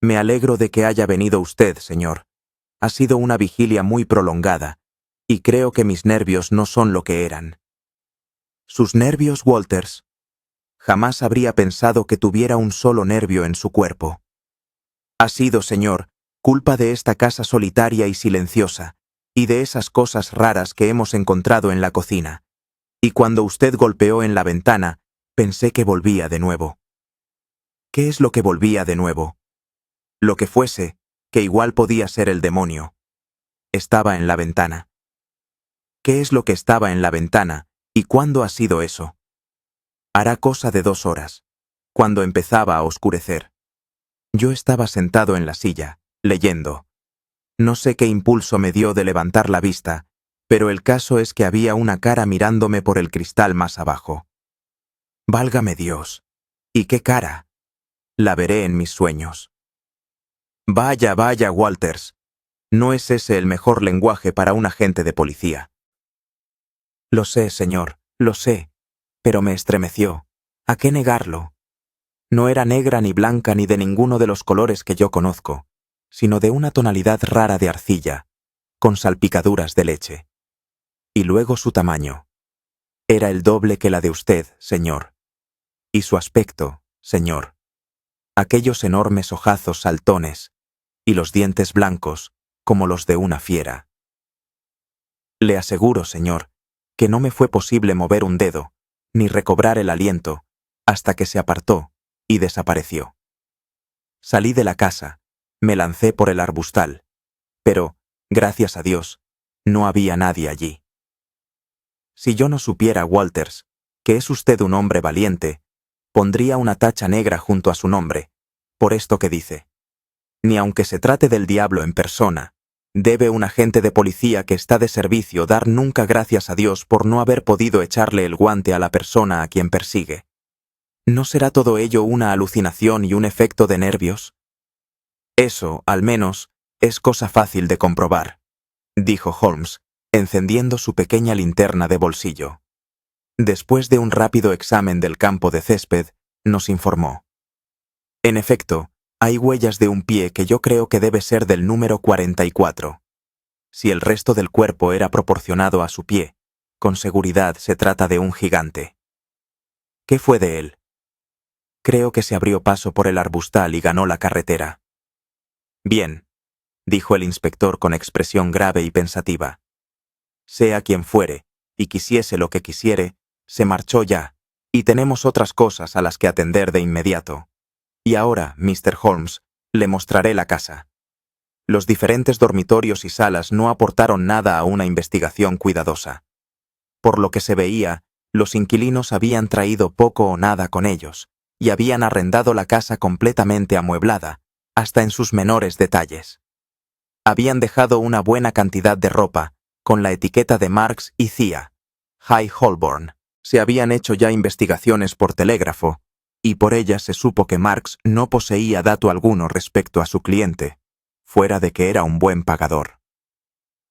[SPEAKER 1] «Me alegro de que haya venido usted, señor. Ha sido una vigilia muy prolongada, y creo que mis nervios no son lo que eran». «¿Sus nervios, Walters?». Jamás habría pensado que tuviera un solo nervio en su cuerpo. «Ha sido, señor, culpa de esta casa solitaria y silenciosa, y de esas cosas raras que hemos encontrado en la cocina. Y cuando usted golpeó en la ventana, pensé que volvía de nuevo». «¿Qué es lo que volvía de nuevo?». «Lo que fuese, que igual podía ser el demonio. Estaba en la ventana». «¿Qué es lo que estaba en la ventana, y cuándo ha sido eso?». «Hará cosa de 2 horas, cuando empezaba a oscurecer. Yo estaba sentado en la silla, leyendo. No sé qué impulso me dio de levantar la vista, pero el caso es que había una cara mirándome por el cristal más abajo. Válgame Dios. ¿Y qué cara? La veré en mis sueños». «Vaya, vaya, Walters. No es ese el mejor lenguaje para un agente de policía». «Lo sé, señor, lo sé, pero me estremeció. ¿A qué negarlo? No era negra ni blanca ni de ninguno de los colores que yo conozco, sino de una tonalidad rara de arcilla, con salpicaduras de leche. Y luego su tamaño. Era el doble que la de usted, señor. Y su aspecto, señor. Aquellos enormes ojazos saltones, y los dientes blancos, como los de una fiera. Le aseguro, señor, que no me fue posible mover un dedo, ni recobrar el aliento, hasta que se apartó y desapareció. Salí de la casa, me lancé por el arbustal, pero, gracias a Dios, no había nadie allí. Si yo no supiera, Walters, que es usted un hombre valiente, pondría una tacha negra junto a su nombre, por esto que dice. Ni aunque se trate del diablo en persona, debe un agente de policía que está de servicio dar nunca gracias a Dios por no haber podido echarle el guante a la persona a quien persigue. ¿No será todo ello una alucinación y un efecto de nervios? Eso, al menos, es cosa fácil de comprobar», dijo Holmes, encendiendo su pequeña linterna de bolsillo. Después de un rápido examen del campo de césped, nos informó. «En efecto, hay huellas de un pie que yo creo que debe ser del número 44. Si el resto del cuerpo era proporcionado a su pie, con seguridad se trata de un gigante». «¿Qué fue de él?». «Creo que se abrió paso por el arbustal y ganó la carretera». «Bien», dijo el inspector con expresión grave y pensativa. «Sea quien fuere, y quisiese lo que quisiere, se marchó ya, y tenemos otras cosas a las que atender de inmediato. Y ahora, Mr. Holmes, le mostraré la casa». Los diferentes dormitorios y salas no aportaron nada a una investigación cuidadosa. Por lo que se veía, los inquilinos habían traído poco o nada con ellos, y habían arrendado la casa completamente amueblada, hasta en sus menores detalles. Habían dejado una buena cantidad de ropa, con la etiqueta de Marks y Cia, High Holborn. Se habían hecho ya investigaciones por telégrafo, y por ellas se supo que Marks no poseía dato alguno respecto a su cliente, fuera de que era un buen pagador.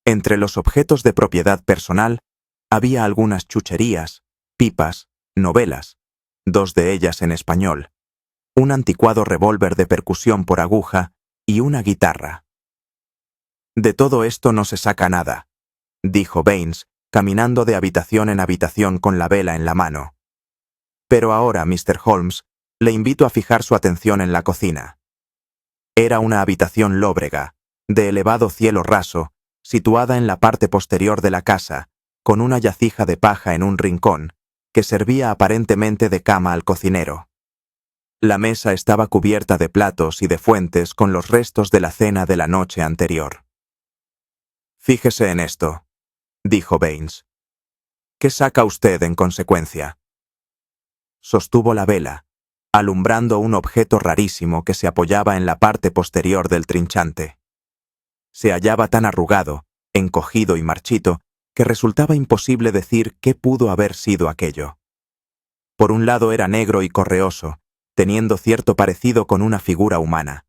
[SPEAKER 1] Entre los objetos de propiedad personal había algunas chucherías, pipas, novelas, 2 de ellas en español, un anticuado revólver de percusión por aguja y una guitarra. «De todo esto no se saca nada», dijo Baines, caminando de habitación en habitación con la vela en la mano. Pero ahora, Mr. Holmes, le invito a fijar su atención en la cocina. Era una habitación lóbrega, de elevado cielo raso, situada en la parte posterior de la casa, con una yacija de paja en un rincón, que servía aparentemente de cama al cocinero. La mesa estaba cubierta de platos y de fuentes con los restos de la cena de la noche anterior. «Fíjese en esto», dijo Baines. «¿Qué saca usted en consecuencia?» Sostuvo la vela, alumbrando un objeto rarísimo que se apoyaba en la parte posterior del trinchante. Se hallaba tan arrugado, encogido y marchito, que resultaba imposible decir qué pudo haber sido aquello. Por un lado era negro y correoso, teniendo cierto parecido con una figura humana.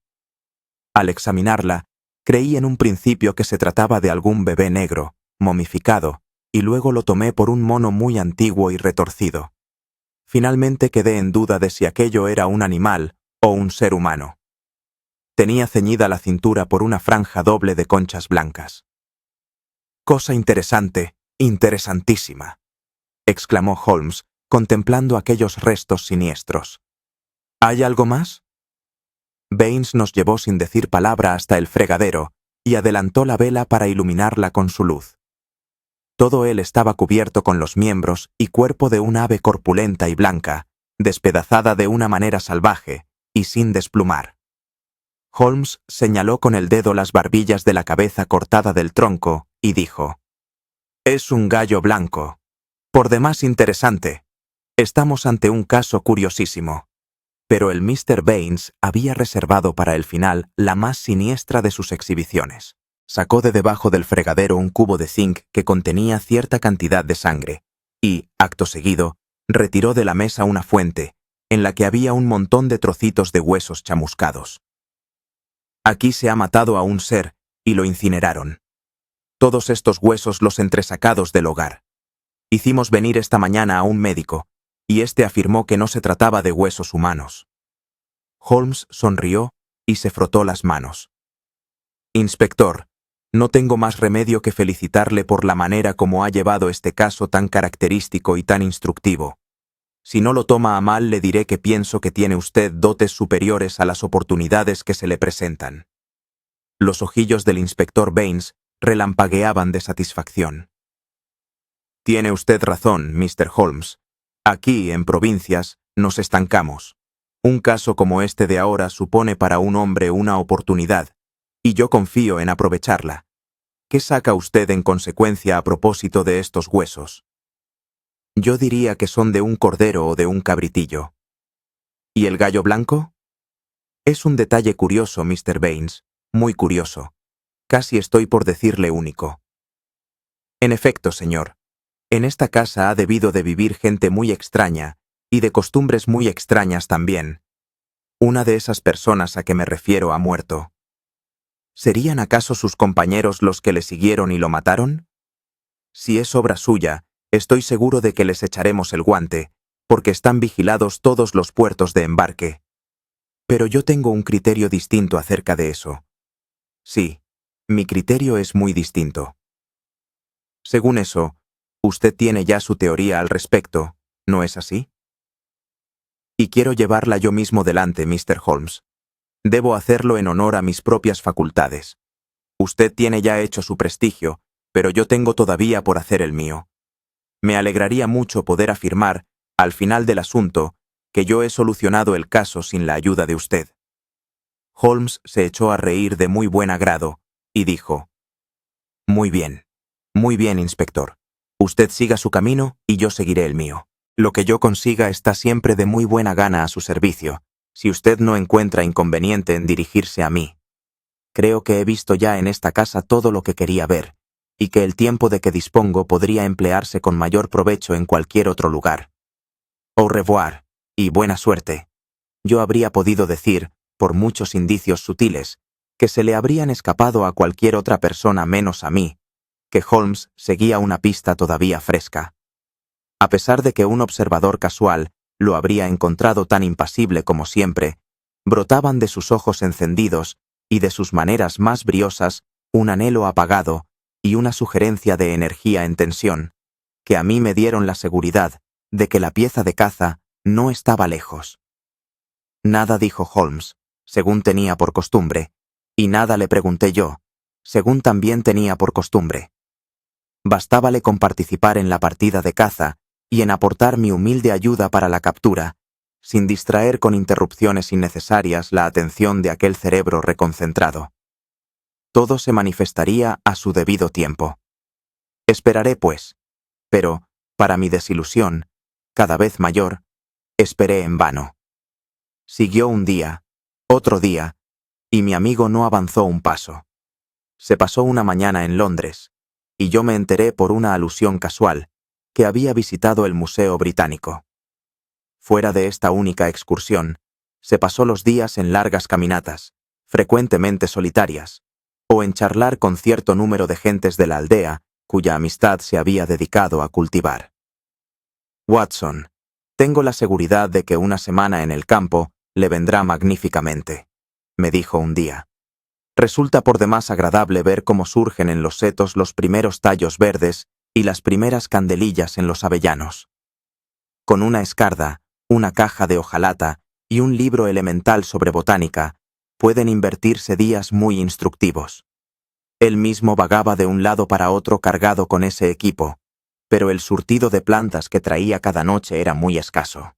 [SPEAKER 1] Al examinarla, creí en un principio que se trataba de algún bebé negro, momificado, y luego lo tomé por un mono muy antiguo y retorcido. Finalmente quedé en duda de si aquello era un animal o un ser humano. Tenía ceñida la cintura por una franja doble de conchas blancas. «Cosa interesante, interesantísima», exclamó Holmes, contemplando aquellos restos siniestros. «¿Hay algo más?» Baines nos llevó sin decir palabra hasta el fregadero y adelantó la vela para iluminarla con su luz. Todo él estaba cubierto con los miembros y cuerpo de un ave corpulenta y blanca, despedazada de una manera salvaje y sin desplumar. Holmes señaló con el dedo las barbillas de la cabeza cortada del tronco y dijo: «Es un gallo blanco. Por demás interesante. Estamos ante un caso curiosísimo». Pero el Mr. Baines había reservado para el final la más siniestra de sus exhibiciones. Sacó de debajo del fregadero un cubo de zinc que contenía cierta cantidad de sangre y, acto seguido, retiró de la mesa una fuente, en la que había un montón de trocitos de huesos chamuscados. «Aquí se ha matado a un ser y lo incineraron. Todos estos huesos los entresacados del hogar. Hicimos venir esta mañana a un médico, y éste afirmó que no se trataba de huesos humanos». Holmes sonrió y se frotó las manos. «Inspector, no tengo más remedio que felicitarle por la manera como ha llevado este caso tan característico y tan instructivo. Si no lo toma a mal, le diré que pienso que tiene usted dotes superiores a las oportunidades que se le presentan». Los ojillos del inspector Baines relampagueaban de satisfacción. «Tiene usted razón, Mr. Holmes. Aquí, en provincias, nos estancamos. Un caso como este de ahora supone para un hombre una oportunidad, y yo confío en aprovecharla. ¿Qué saca usted en consecuencia a propósito de estos huesos?» «Yo diría que son de un cordero o de un cabritillo». «¿Y el gallo blanco?» «Es un detalle curioso, Mr. Baines, muy curioso. Casi estoy por decirle único». «En efecto, señor, en esta casa ha debido de vivir gente muy extraña y de costumbres muy extrañas también. Una de esas personas a que me refiero ha muerto». ¿Serían acaso sus compañeros los que le siguieron y lo mataron? Si es obra suya, estoy seguro de que les echaremos el guante, porque están vigilados todos los puertos de embarque. Pero yo tengo un criterio distinto acerca de eso. Sí, mi criterio es muy distinto. Según eso, usted tiene ya su teoría al respecto, ¿no es así? Y quiero llevarla yo mismo delante, Mr. Holmes. Debo hacerlo en honor a mis propias facultades. Usted tiene ya hecho su prestigio, pero yo tengo todavía por hacer el mío. Me alegraría mucho poder afirmar, al final del asunto, que yo he solucionado el caso sin la ayuda de usted». Holmes se echó a reír de muy buen agrado y dijo: muy bien, inspector. Usted siga su camino y yo seguiré el mío. Lo que yo consiga está siempre de muy buena gana a su servicio, si usted no encuentra inconveniente en dirigirse a mí. Creo que he visto ya en esta casa todo lo que quería ver, y que el tiempo de que dispongo podría emplearse con mayor provecho en cualquier otro lugar. Au revoir, y buena suerte. Yo habría podido decir, por muchos indicios sutiles, que se le habrían escapado a cualquier otra persona menos a mí, que Holmes seguía una pista todavía fresca. A pesar de que un observador casual lo habría encontrado tan impasible como siempre, brotaban de sus ojos encendidos y de sus maneras más briosas un anhelo apagado y una sugerencia de energía en tensión, que a mí me dieron la seguridad de que la pieza de caza no estaba lejos. Nada dijo Holmes, según tenía por costumbre, y nada le pregunté yo, según también tenía por costumbre. Bastábale con participar en la partida de caza y en aportar mi humilde ayuda para la captura, sin distraer con interrupciones innecesarias la atención de aquel cerebro reconcentrado. Todo se manifestaría a su debido tiempo. Esperaré, pues, pero, para mi desilusión, cada vez mayor, esperé en vano. Siguió un día, otro día, y mi amigo no avanzó un paso. Se pasó una mañana en Londres, y yo me enteré por una alusión casual que había visitado el Museo Británico. Fuera de esta única excursión, se pasó los días en largas caminatas, frecuentemente solitarias, o en charlar con cierto número de gentes de la aldea cuya amistad se había dedicado a cultivar. Watson, tengo la seguridad de que una semana en el campo le vendrá magníficamente, me dijo un día. Resulta por demás agradable ver cómo surgen en los setos los primeros tallos verdes y las primeras candelillas en los avellanos. Con una escarda, una caja de hojalata y un libro elemental sobre botánica, pueden invertirse días muy instructivos. Él mismo vagaba de un lado para otro cargado con ese equipo, pero el surtido de plantas que traía cada noche era muy escaso.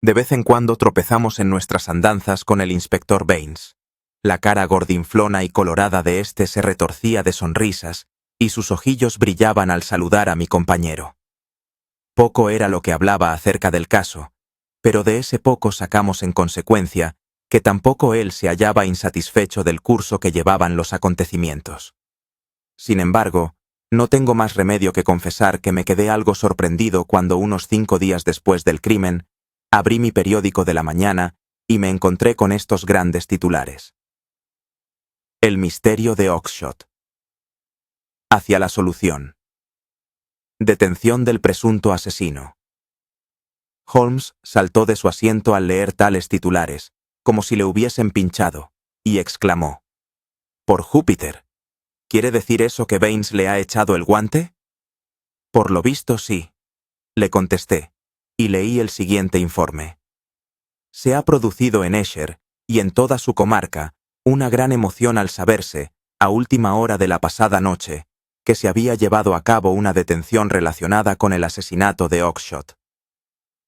[SPEAKER 1] De vez en cuando tropezamos en nuestras andanzas con el inspector Baines. La cara gordinflona y colorada de éste se retorcía de sonrisas y sus ojillos brillaban al saludar a mi compañero. Poco era lo que hablaba acerca del caso, pero de ese poco sacamos en consecuencia que tampoco él se hallaba insatisfecho del curso que llevaban los acontecimientos. Sin embargo, no tengo más remedio que confesar que me quedé algo sorprendido cuando unos 5 días después del crimen, abrí mi periódico de la mañana y me encontré con estos grandes titulares. El misterio de Oxshott. Hacia la solución. Detención del presunto asesino. Holmes saltó de su asiento al leer tales titulares, como si le hubiesen pinchado, y exclamó: «¡Por Júpiter! ¿Quiere decir eso que Baines le ha echado el guante?» «Por lo visto, sí», le contesté, y leí el siguiente informe. Se ha producido en Esher, y en toda su comarca, una gran emoción al saberse, a última hora de la pasada noche, que se había llevado a cabo una detención relacionada con el asesinato de Oxshott.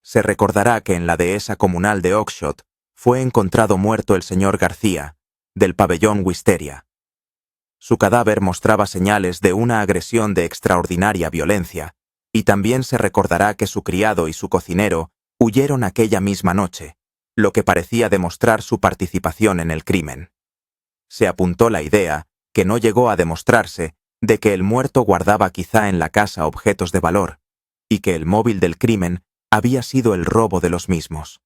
[SPEAKER 1] Se recordará que en la dehesa comunal de Oxshott fue encontrado muerto el señor García, del pabellón Wisteria. Su cadáver mostraba señales de una agresión de extraordinaria violencia, y también se recordará que su criado y su cocinero huyeron aquella misma noche, lo que parecía demostrar su participación en el crimen. Se apuntó la idea, que no llegó a demostrarse, de que el muerto guardaba quizá en la casa objetos de valor, y que el móvil del crimen había sido el robo de los mismos.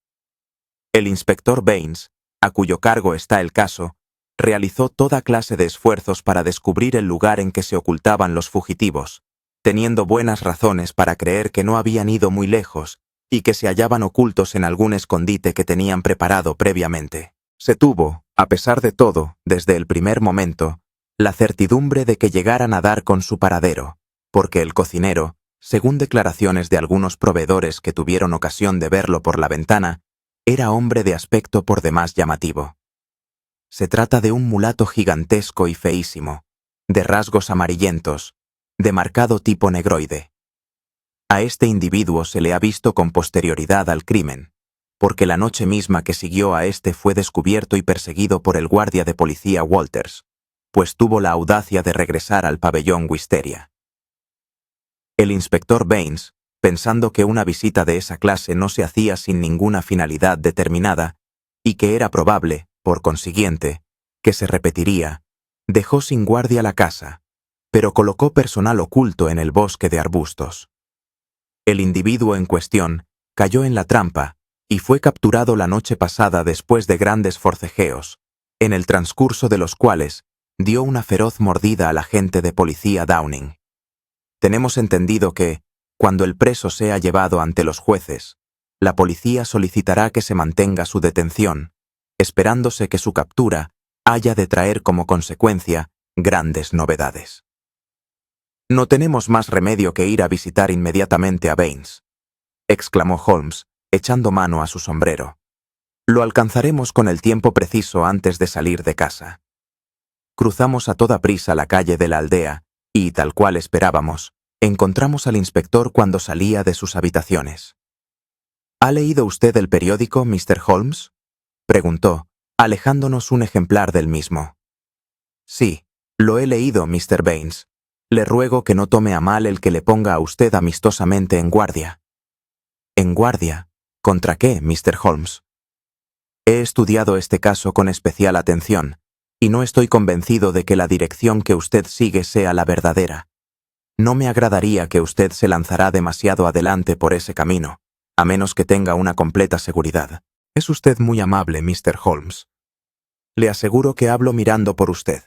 [SPEAKER 1] El inspector Baines, a cuyo cargo está el caso, realizó toda clase de esfuerzos para descubrir el lugar en que se ocultaban los fugitivos, teniendo buenas razones para creer que no habían ido muy lejos y que se hallaban ocultos en algún escondite que tenían preparado previamente. Se tuvo, a pesar de todo, desde el primer momento, la certidumbre de que llegaran a dar con su paradero, porque el cocinero, según declaraciones de algunos proveedores que tuvieron ocasión de verlo por la ventana, era hombre de aspecto por demás llamativo. Se trata de un mulato gigantesco y feísimo, de rasgos amarillentos, de marcado tipo negroide. A este individuo se le ha visto con posterioridad al crimen, porque la noche misma que siguió a este fue descubierto y perseguido por el guardia de policía Walters, pues tuvo la audacia de regresar al pabellón Wisteria. El inspector Baines, pensando que una visita de esa clase no se hacía sin ninguna finalidad determinada, y que era probable, por consiguiente, que se repetiría, dejó sin guardia la casa, pero colocó personal oculto en el bosque de arbustos. El individuo en cuestión cayó en la trampa y fue capturado la noche pasada después de grandes forcejeos, en el transcurso de los cuales dio una feroz mordida al agente de policía Downing. Tenemos entendido que, cuando el preso sea llevado ante los jueces, la policía solicitará que se mantenga su detención, esperándose que su captura haya de traer como consecuencia grandes novedades. No tenemos más remedio que ir a visitar inmediatamente a Baines, exclamó Holmes, echando mano a su sombrero. Lo alcanzaremos con el tiempo preciso antes de salir de casa. Cruzamos a toda prisa la calle de la aldea y, tal cual esperábamos, encontramos al inspector cuando salía de sus habitaciones. ¿Ha leído usted el periódico, Mr. Holmes?, preguntó, alejándonos un ejemplar del mismo. Sí, lo he leído, Mr. Baines. Le ruego que no tome a mal el que le ponga a usted amistosamente en guardia. ¿En guardia? ¿Contra qué, Mr. Holmes? He estudiado este caso con especial atención, y no estoy convencido de que la dirección que usted sigue sea la verdadera. No me agradaría que usted se lanzara demasiado adelante por ese camino, a menos que tenga una completa seguridad. Es usted muy amable, Mr. Holmes. Le aseguro que hablo mirando por usted.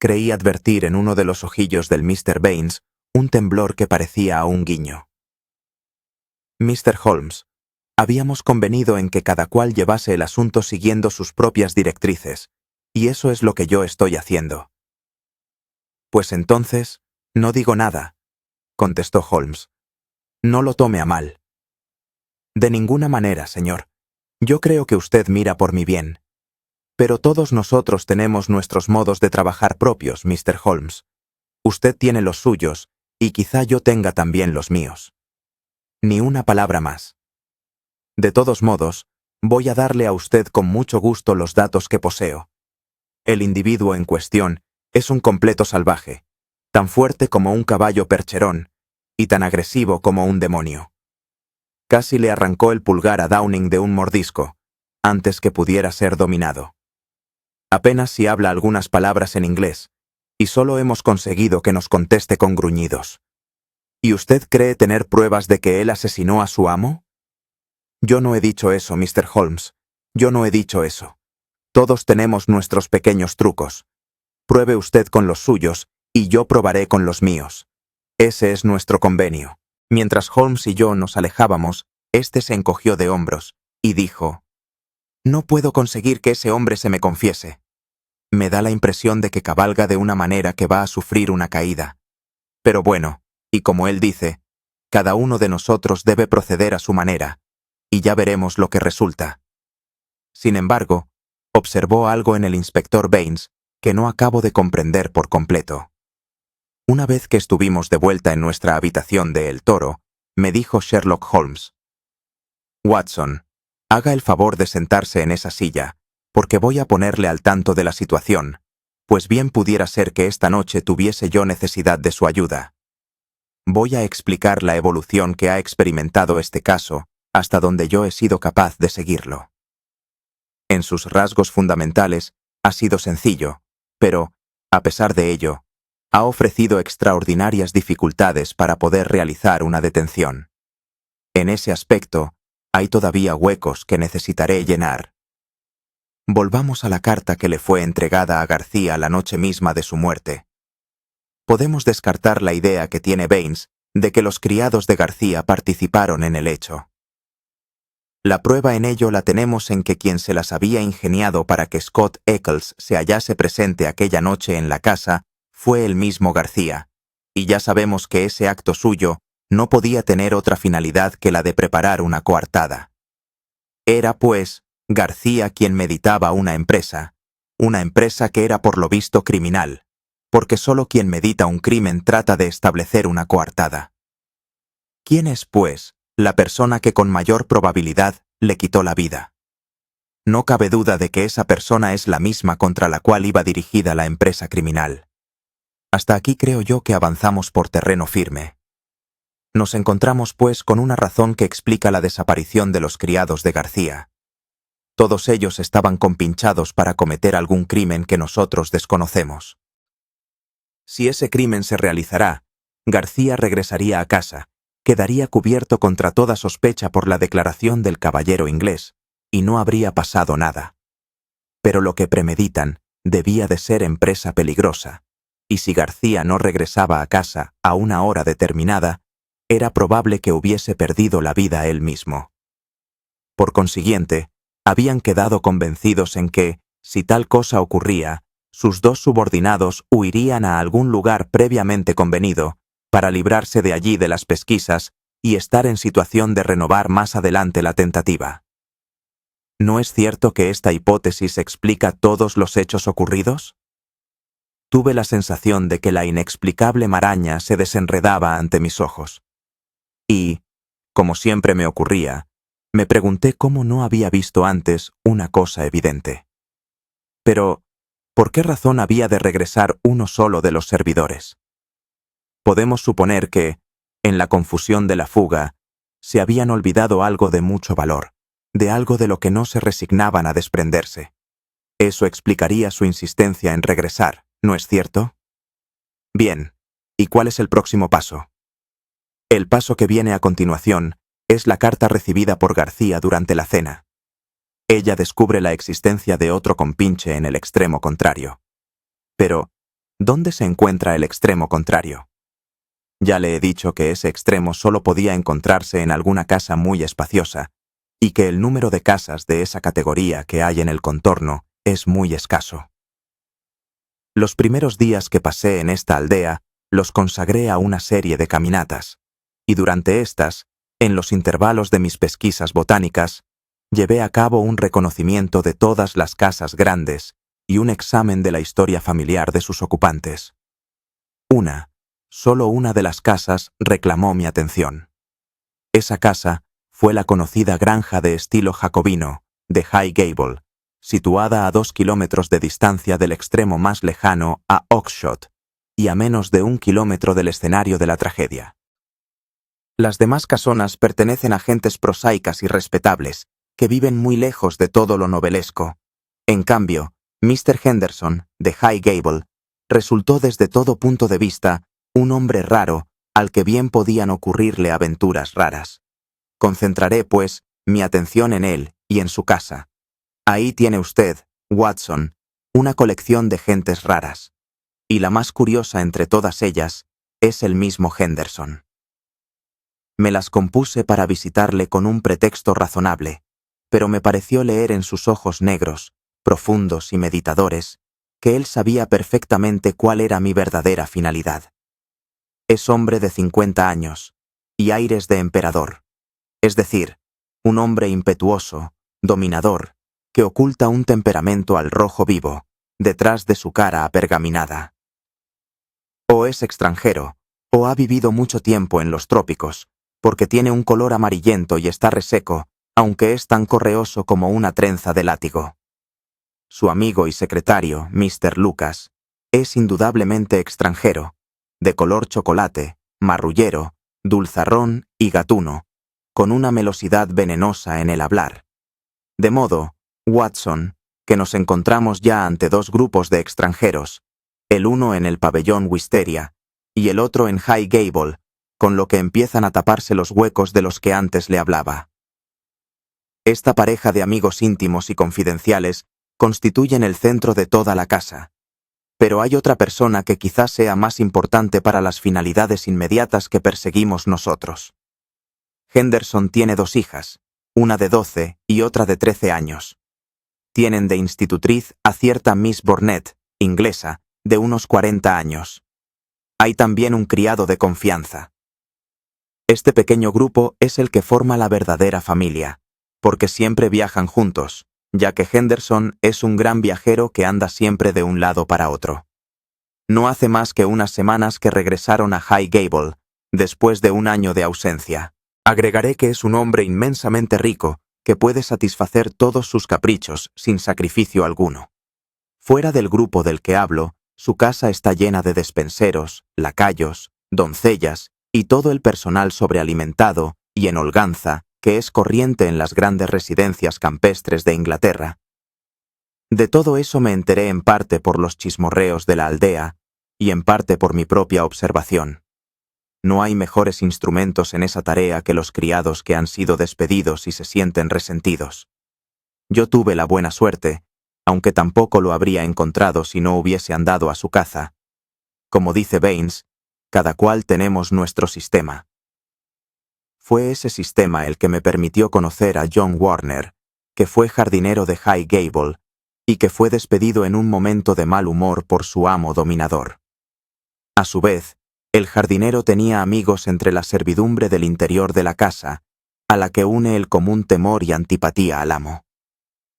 [SPEAKER 1] Creí advertir en uno de los ojillos del Mr. Baines un temblor que parecía a un guiño. Mr. Holmes, habíamos convenido en que cada cual llevase el asunto siguiendo sus propias directrices, y eso es lo que yo estoy haciendo. Pues entonces, no digo nada, contestó Holmes. No lo tome a mal. De ninguna manera, señor. Yo creo que usted mira por mi bien. Pero todos nosotros tenemos nuestros modos de trabajar propios, Mr. Holmes. Usted tiene los suyos, y quizá yo tenga también los míos. Ni una palabra más. De todos modos, voy a darle a usted con mucho gusto los datos que poseo. El individuo en cuestión es un completo salvaje, tan fuerte como un caballo percherón, y tan agresivo como un demonio. Casi le arrancó el pulgar a Downing de un mordisco, antes que pudiera ser dominado. Apenas si habla algunas palabras en inglés, y solo hemos conseguido que nos conteste con gruñidos. ¿Y usted cree tener pruebas de que él asesinó a su amo? Yo no he dicho eso, Mr. Holmes. Yo no he dicho eso. Todos tenemos nuestros pequeños trucos. Pruebe usted con los suyos, y yo probaré con los míos. Ese es nuestro convenio. Mientras Holmes y yo nos alejábamos, éste se encogió de hombros, y dijo: «No puedo conseguir que ese hombre se me confiese. Me da la impresión de que cabalga de una manera que va a sufrir una caída. Pero bueno, y como él dice, cada uno de nosotros debe proceder a su manera, y ya veremos lo que resulta». Sin embargo, observó algo en el inspector Baines que no acabo de comprender por completo. Una vez que estuvimos de vuelta en nuestra habitación de El Toro, me dijo Sherlock Holmes: «Watson, haga el favor de sentarse en esa silla, porque voy a ponerle al tanto de la situación, pues bien pudiera ser que esta noche tuviese yo necesidad de su ayuda. Voy a explicar la evolución que ha experimentado este caso hasta donde yo he sido capaz de seguirlo. En sus rasgos fundamentales ha sido sencillo, pero, a pesar de ello, ha ofrecido extraordinarias dificultades para poder realizar una detención. En ese aspecto, hay todavía huecos que necesitaré llenar. Volvamos a la carta que le fue entregada a García la noche misma de su muerte. Podemos descartar la idea que tiene Baines de que los criados de García participaron en el hecho. La prueba en ello la tenemos en que quien se las había ingeniado para que Scott Eccles se hallase presente aquella noche en la casa fue el mismo García, y ya sabemos que ese acto suyo no podía tener otra finalidad que la de preparar una coartada. Era, pues, García quien meditaba una empresa que era por lo visto criminal, porque solo quien medita un crimen trata de establecer una coartada. ¿Quién es, pues, la persona que con mayor probabilidad le quitó la vida? No cabe duda de que esa persona es la misma contra la cual iba dirigida la empresa criminal. Hasta aquí creo yo que avanzamos por terreno firme. Nos encontramos, pues, con una razón que explica la desaparición de los criados de García. Todos ellos estaban compinchados para cometer algún crimen que nosotros desconocemos. Si ese crimen se realizará, García regresaría a casa, quedaría cubierto contra toda sospecha por la declaración del caballero inglés, y no habría pasado nada. Pero lo que premeditan debía de ser empresa peligrosa, y si García no regresaba a casa a una hora determinada, era probable que hubiese perdido la vida él mismo. Por consiguiente, habían quedado convencidos en que, si tal cosa ocurría, sus dos subordinados huirían a algún lugar previamente convenido para librarse de allí de las pesquisas y estar en situación de renovar más adelante la tentativa. ¿No es cierto que esta hipótesis explica todos los hechos ocurridos? Tuve la sensación de que la inexplicable maraña se desenredaba ante mis ojos. Y, como siempre me ocurría, me pregunté cómo no había visto antes una cosa evidente. Pero, ¿por qué razón había de regresar uno solo de los servidores? Podemos suponer que, en la confusión de la fuga, se habían olvidado algo de mucho valor, de algo de lo que no se resignaban a desprenderse. Eso explicaría su insistencia en regresar, ¿no es cierto? Bien, ¿y cuál es el próximo paso? El paso que viene a continuación es la carta recibida por García durante la cena. Ella descubre la existencia de otro compinche en el extremo contrario. Pero, ¿dónde se encuentra el extremo contrario? Ya le he dicho que ese extremo solo podía encontrarse en alguna casa muy espaciosa, y que el número de casas de esa categoría que hay en el contorno es muy escaso. Los primeros días que pasé en esta aldea los consagré a una serie de caminatas, y durante estas, en los intervalos de mis pesquisas botánicas, llevé a cabo un reconocimiento de todas las casas grandes y un examen de la historia familiar de sus ocupantes. Solo una de las casas reclamó mi atención. Esa casa fue la conocida granja de estilo jacobino de High Gable, situada a 2 kilómetros de distancia del extremo más lejano a Oxshott y a menos de 1 kilómetro del escenario de la tragedia. Las demás casonas pertenecen a gentes prosaicas y respetables, que viven muy lejos de todo lo novelesco. En cambio, Mr. Henderson, de High Gable, resultó desde todo punto de vista un hombre raro al que bien podían ocurrirle aventuras raras. Concentraré, pues, mi atención en él y en su casa. Ahí tiene usted, Watson, una colección de gentes raras. Y la más curiosa entre todas ellas es el mismo Henderson. Me las compuse para visitarle con un pretexto razonable, pero me pareció leer en sus ojos negros, profundos y meditadores, que él sabía perfectamente cuál era mi verdadera finalidad. Es hombre de 50 años, y aires de emperador, es decir, un hombre impetuoso, dominador, que oculta un temperamento al rojo vivo, detrás de su cara apergaminada. O es extranjero, o ha vivido mucho tiempo en los trópicos, porque tiene un color amarillento y está reseco, aunque es tan correoso como una trenza de látigo. Su amigo y secretario, Mr. Lucas, es indudablemente extranjero, de color chocolate, marrullero, dulzarrón y gatuno, con una melosidad venenosa en el hablar. De modo, Watson, que nos encontramos ya ante dos grupos de extranjeros, el uno en el pabellón Wisteria y el otro en High Gable, con lo que empiezan a taparse los huecos de los que antes le hablaba. Esta pareja de amigos íntimos y confidenciales constituyen el centro de toda la casa. Pero hay otra persona que quizás sea más importante para las finalidades inmediatas que perseguimos nosotros. Henderson tiene 2 hijas, una de 12 y otra de 13 años. Tienen de institutriz a cierta Miss Burnett, inglesa, de unos 40 años. Hay también un criado de confianza. Este pequeño grupo es el que forma la verdadera familia, porque siempre viajan juntos, ya que Henderson es un gran viajero que anda siempre de un lado para otro. No hace más que unas semanas que regresaron a High Gable, después de un año de ausencia. Agregaré que es un hombre inmensamente rico, que puede satisfacer todos sus caprichos sin sacrificio alguno. Fuera del grupo del que hablo, su casa está llena de despenseros, lacayos, doncellas y todo el personal sobrealimentado y en holganza que es corriente en las grandes residencias campestres de Inglaterra. De todo eso me enteré en parte por los chismorreos de la aldea y en parte por mi propia observación. No hay mejores instrumentos en esa tarea que los criados que han sido despedidos y se sienten resentidos. Yo tuve la buena suerte, aunque tampoco lo habría encontrado si no hubiese andado a su caza. Como dice Baines, cada cual tenemos nuestro sistema. Fue ese sistema el que me permitió conocer a John Warner, que fue jardinero de High Gable, y que fue despedido en un momento de mal humor por su amo dominador. A su vez, el jardinero tenía amigos entre la servidumbre del interior de la casa, a la que une el común temor y antipatía al amo.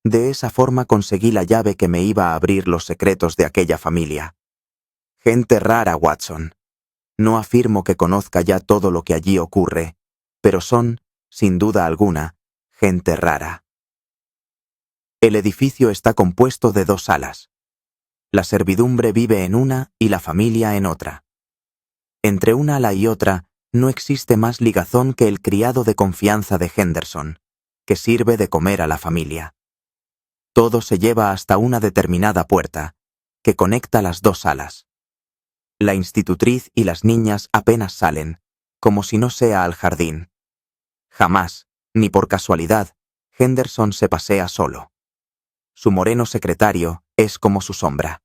[SPEAKER 1] De esa forma conseguí la llave que me iba a abrir los secretos de aquella familia. Gente rara, Watson. No afirmo que conozca ya todo lo que allí ocurre, pero son, sin duda alguna, gente rara. El edificio está compuesto de 2 salas. La servidumbre vive en una y la familia en otra. Entre una ala y otra no existe más ligazón que el criado de confianza de Henderson, que sirve de comer a la familia. Todo se lleva hasta una determinada puerta, que conecta las 2 salas. La institutriz y las niñas apenas salen, como si no sea al jardín. Jamás, ni por casualidad, Henderson se pasea solo. Su moreno secretario es como su sombra.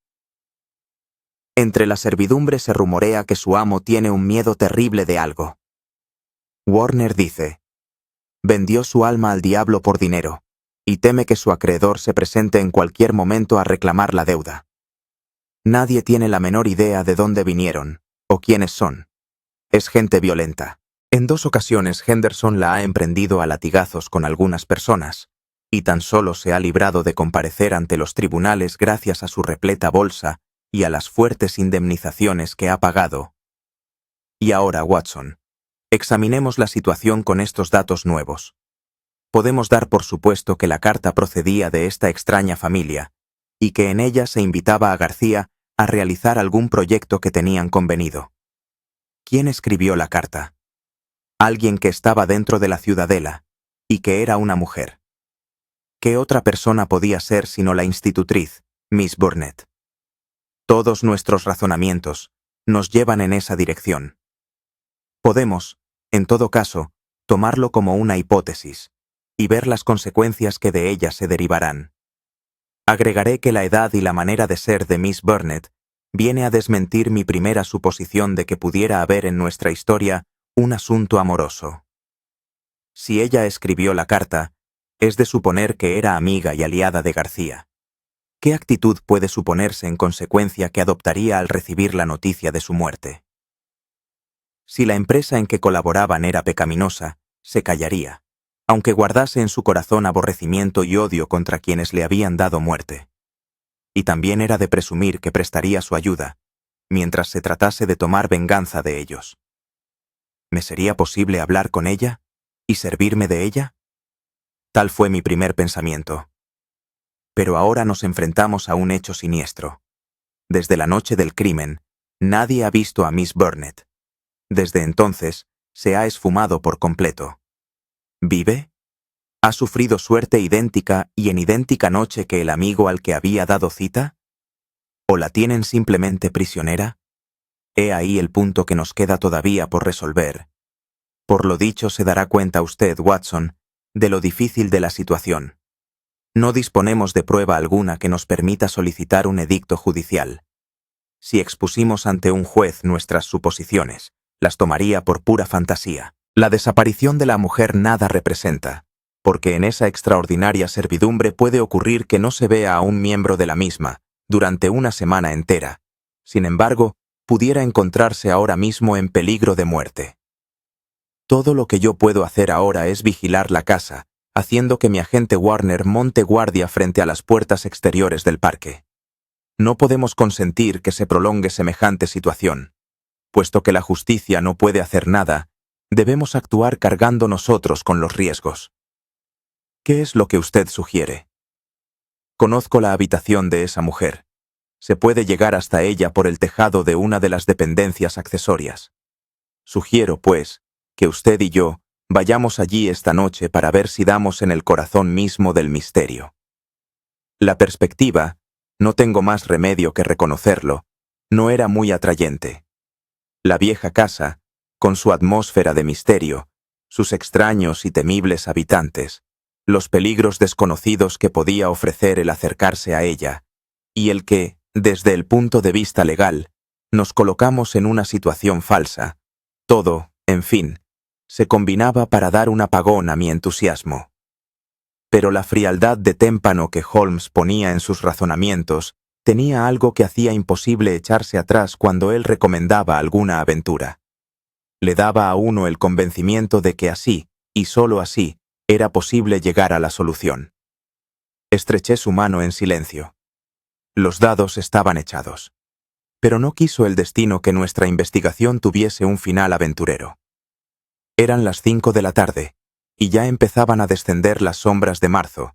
[SPEAKER 1] Entre la servidumbre se rumorea que su amo tiene un miedo terrible de algo. Warner dice: vendió su alma al diablo por dinero, y teme que su acreedor se presente en cualquier momento a reclamar la deuda. Nadie tiene la menor idea de dónde vinieron, o quiénes son. Es gente violenta. En 2 ocasiones Henderson la ha emprendido a latigazos con algunas personas, y tan solo se ha librado de comparecer ante los tribunales gracias a su repleta bolsa y a las fuertes indemnizaciones que ha pagado. Y ahora, Watson, examinemos la situación con estos datos nuevos. Podemos dar por supuesto que la carta procedía de esta extraña familia, y que en ella se invitaba a García a realizar algún proyecto que tenían convenido. ¿Quién escribió la carta? Alguien que estaba dentro de la ciudadela, y que era una mujer. ¿Qué otra persona podía ser sino la institutriz, Miss Burnett? Todos nuestros razonamientos nos llevan en esa dirección. Podemos, en todo caso, tomarlo como una hipótesis, y ver las consecuencias que de ella se derivarán. Agregaré que la edad y la manera de ser de Miss Burnett viene a desmentir mi primera suposición de que pudiera haber en nuestra historia un asunto amoroso. Si ella escribió la carta, es de suponer que era amiga y aliada de García. ¿Qué actitud puede suponerse en consecuencia que adoptaría al recibir la noticia de su muerte? Si la empresa en que colaboraban era pecaminosa, se callaría, aunque guardase en su corazón aborrecimiento y odio contra quienes le habían dado muerte. Y también era de presumir que prestaría su ayuda, mientras se tratase de tomar venganza de ellos. ¿Me sería posible hablar con ella y servirme de ella? Tal fue mi primer pensamiento. Pero ahora nos enfrentamos a un hecho siniestro. Desde la noche del crimen, nadie ha visto a Miss Burnett. Desde entonces, se ha esfumado por completo. ¿Vive? ¿Ha sufrido suerte idéntica y en idéntica noche que el amigo al que había dado cita? ¿O la tienen simplemente prisionera? He ahí el punto que nos queda todavía por resolver. Por lo dicho se dará cuenta usted, Watson, de lo difícil de la situación. No disponemos de prueba alguna que nos permita solicitar un edicto judicial. Si expusimos ante un juez nuestras suposiciones, las tomaría por pura fantasía. La desaparición de la mujer nada representa, porque en esa extraordinaria servidumbre puede ocurrir que no se vea a un miembro de la misma durante una semana entera. Sin embargo, pudiera encontrarse ahora mismo en peligro de muerte. Todo lo que yo puedo hacer ahora es vigilar la casa, haciendo que mi agente Warner monte guardia frente a las puertas exteriores del parque. No podemos consentir que se prolongue semejante situación. Puesto que la justicia no puede hacer nada, debemos actuar cargando nosotros con los riesgos. ¿Qué es lo que usted sugiere? Conozco la habitación de esa mujer. Se puede llegar hasta ella por el tejado de una de las dependencias accesorias. Sugiero, pues, que usted y yo vayamos allí esta noche para ver si damos en el corazón mismo del misterio. La perspectiva, no tengo más remedio que reconocerlo, no era muy atrayente. La vieja casa, con su atmósfera de misterio, sus extraños y temibles habitantes, los peligros desconocidos que podía ofrecer el acercarse a ella, y el que, desde el punto de vista legal, nos colocamos en una situación falsa. Todo, en fin, se combinaba para dar un apagón a mi entusiasmo. Pero la frialdad de témpano que Holmes ponía en sus razonamientos tenía algo que hacía imposible echarse atrás cuando él recomendaba alguna aventura. Le daba a uno el convencimiento de que así, y sólo así, era posible llegar a la solución. Estreché su mano en silencio. Los dados estaban echados. Pero no quiso el destino que nuestra investigación tuviese un final aventurero. Eran las 5 de la tarde, y ya empezaban a descender las sombras de marzo,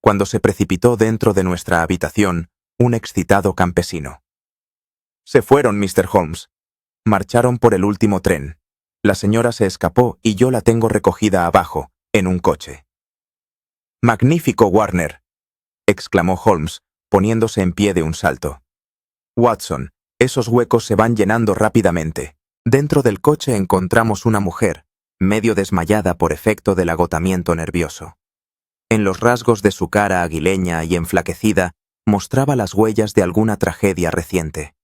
[SPEAKER 1] cuando se precipitó dentro de nuestra habitación un excitado campesino. Se fueron, Mr. Holmes. Marcharon por el último tren. La señora se escapó y yo la tengo recogida abajo, en un coche. «¡Magnífico, Warner!», exclamó Holmes, poniéndose en pie de un salto. «Watson, esos huecos se van llenando rápidamente». Dentro del coche encontramos una mujer, medio desmayada por efecto del agotamiento nervioso. En los rasgos de su cara aguileña y enflaquecida mostraba las huellas de alguna tragedia reciente.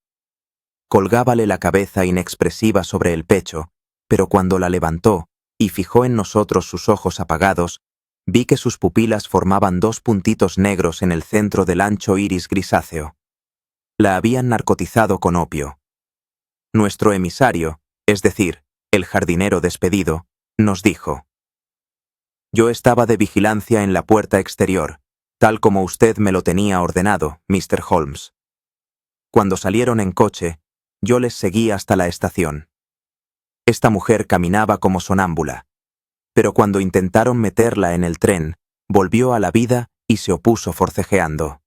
[SPEAKER 1] Colgábale la cabeza inexpresiva sobre el pecho, pero cuando la levantó y fijó en nosotros sus ojos apagados, vi que sus pupilas formaban 2 puntitos negros en el centro del ancho iris grisáceo. La habían narcotizado con opio. Nuestro emisario, es decir, el jardinero despedido, nos dijo: «Yo estaba de vigilancia en la puerta exterior, tal como usted me lo tenía ordenado, Mr. Holmes. Cuando salieron en coche, yo les seguí hasta la estación. Esta mujer caminaba como sonámbula, pero cuando intentaron meterla en el tren, volvió a la vida y se opuso forcejeando.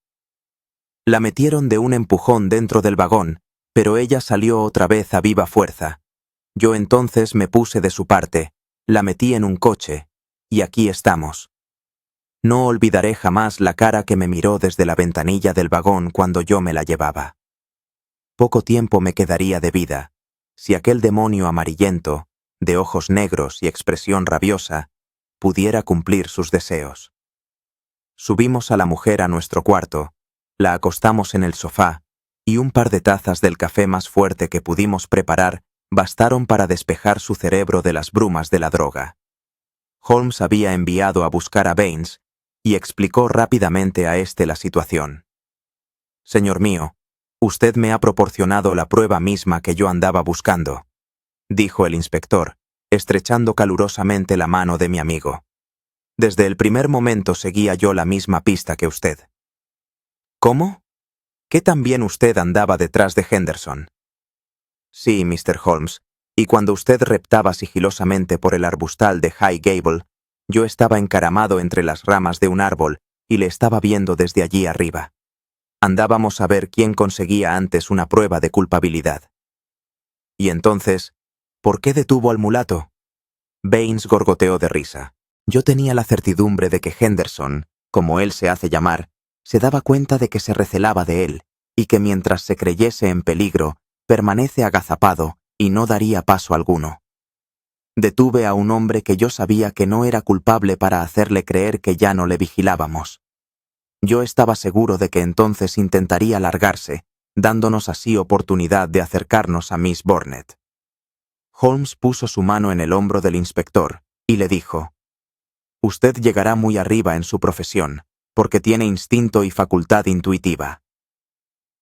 [SPEAKER 1] La metieron de un empujón dentro del vagón, pero ella salió otra vez a viva fuerza. Yo entonces me puse de su parte, la metí en un coche, y aquí estamos. No olvidaré jamás la cara que me miró desde la ventanilla del vagón cuando yo me la llevaba. Poco tiempo me quedaría de vida, si aquel demonio amarillento, de ojos negros y expresión rabiosa, pudiera cumplir sus deseos». Subimos a la mujer a nuestro cuarto, la acostamos en el sofá, y un par de tazas del café más fuerte que pudimos preparar bastaron para despejar su cerebro de las brumas de la droga. Holmes había enviado a buscar a Baines y explicó rápidamente a éste la situación. «Señor mío, usted me ha proporcionado la prueba misma que yo andaba buscando», dijo el inspector, estrechando calurosamente la mano de mi amigo. «Desde el primer momento seguía yo la misma pista que usted». «¿Cómo? ¿Que también usted andaba detrás de Henderson?» «Sí, Mr. Holmes, y cuando usted reptaba sigilosamente por el arbustal de High Gable, yo estaba encaramado entre las ramas de un árbol y le estaba viendo desde allí arriba. Andábamos a ver quién conseguía antes una prueba de culpabilidad». «Y entonces, ¿por qué detuvo al mulato?» Baines gorgoteó de risa. «Yo tenía la certidumbre de que Henderson, como él se hace llamar, se daba cuenta de que se recelaba de él, y que mientras se creyese en peligro, permanece agazapado y no daría paso alguno. Detuve a un hombre que yo sabía que no era culpable para hacerle creer que ya no le vigilábamos. Yo estaba seguro de que entonces intentaría largarse, dándonos así oportunidad de acercarnos a Miss Burnett». Holmes puso su mano en el hombro del inspector y le dijo: «Usted llegará muy arriba en su profesión, porque tiene instinto y facultad intuitiva».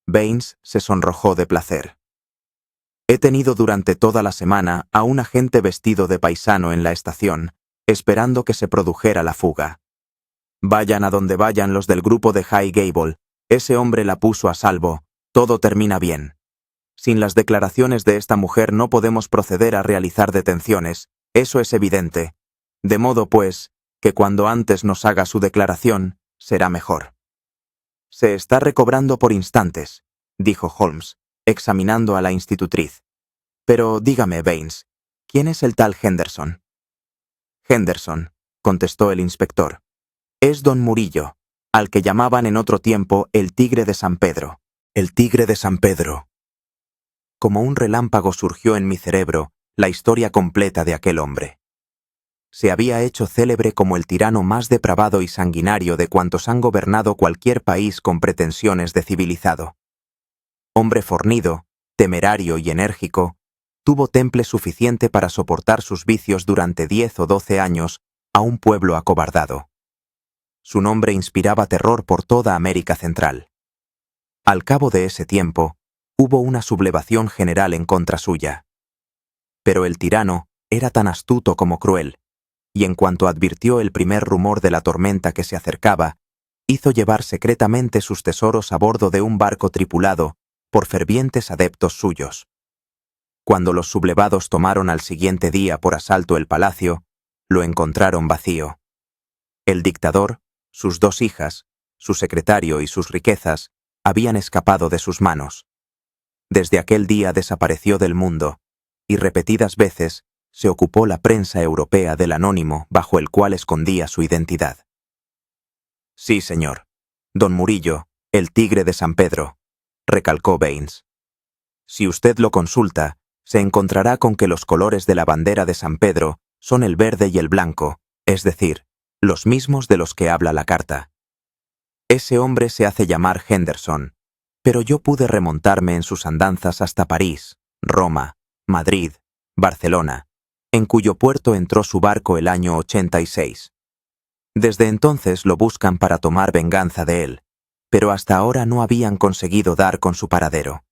[SPEAKER 1] Baines se sonrojó de placer. «He tenido durante toda la semana a un agente vestido de paisano en la estación, esperando que se produjera la fuga. Vayan a donde vayan los del grupo de High Gable, ese hombre la puso a salvo, todo termina bien. Sin las declaraciones de esta mujer no podemos proceder a realizar detenciones, eso es evidente. De modo, pues, que cuando antes nos haga su declaración, será mejor». «Se está recobrando por instantes», dijo Holmes, examinando a la institutriz. «Pero dígame, Baines, ¿quién es el tal Henderson?» «Henderson», contestó el inspector, «es don Murillo, al que llamaban en otro tiempo el Tigre de San Pedro». «El Tigre de San Pedro». Como un relámpago surgió en mi cerebro la historia completa de aquel hombre. Se había hecho célebre como el tirano más depravado y sanguinario de cuantos han gobernado cualquier país con pretensiones de civilizado. Hombre fornido, temerario y enérgico, tuvo temple suficiente para soportar sus vicios durante 10 o 12 años a un pueblo acobardado. Su nombre inspiraba terror por toda América Central. Al cabo de ese tiempo, hubo una sublevación general en contra suya. Pero el tirano era tan astuto como cruel, y en cuanto advirtió el primer rumor de la tormenta que se acercaba, hizo llevar secretamente sus tesoros a bordo de un barco tripulado por fervientes adeptos suyos. Cuando los sublevados tomaron al siguiente día por asalto el palacio, lo encontraron vacío. El dictador, sus 2 hijas, su secretario y sus riquezas habían escapado de sus manos. Desde aquel día desapareció del mundo, y repetidas veces se ocupó la prensa europea del anónimo bajo el cual escondía su identidad. Sí, señor. Don Murillo, el tigre de San Pedro, recalcó Baines. Si usted lo consulta, se encontrará con que los colores de la bandera de San Pedro son el verde y el blanco, es decir, los mismos de los que habla la carta. Ese hombre se hace llamar Henderson, pero yo pude remontarme en sus andanzas hasta París, Roma, Madrid, Barcelona, en cuyo puerto entró su barco el año 86. Desde entonces lo buscan para tomar venganza de él, pero hasta ahora no habían conseguido dar con su paradero.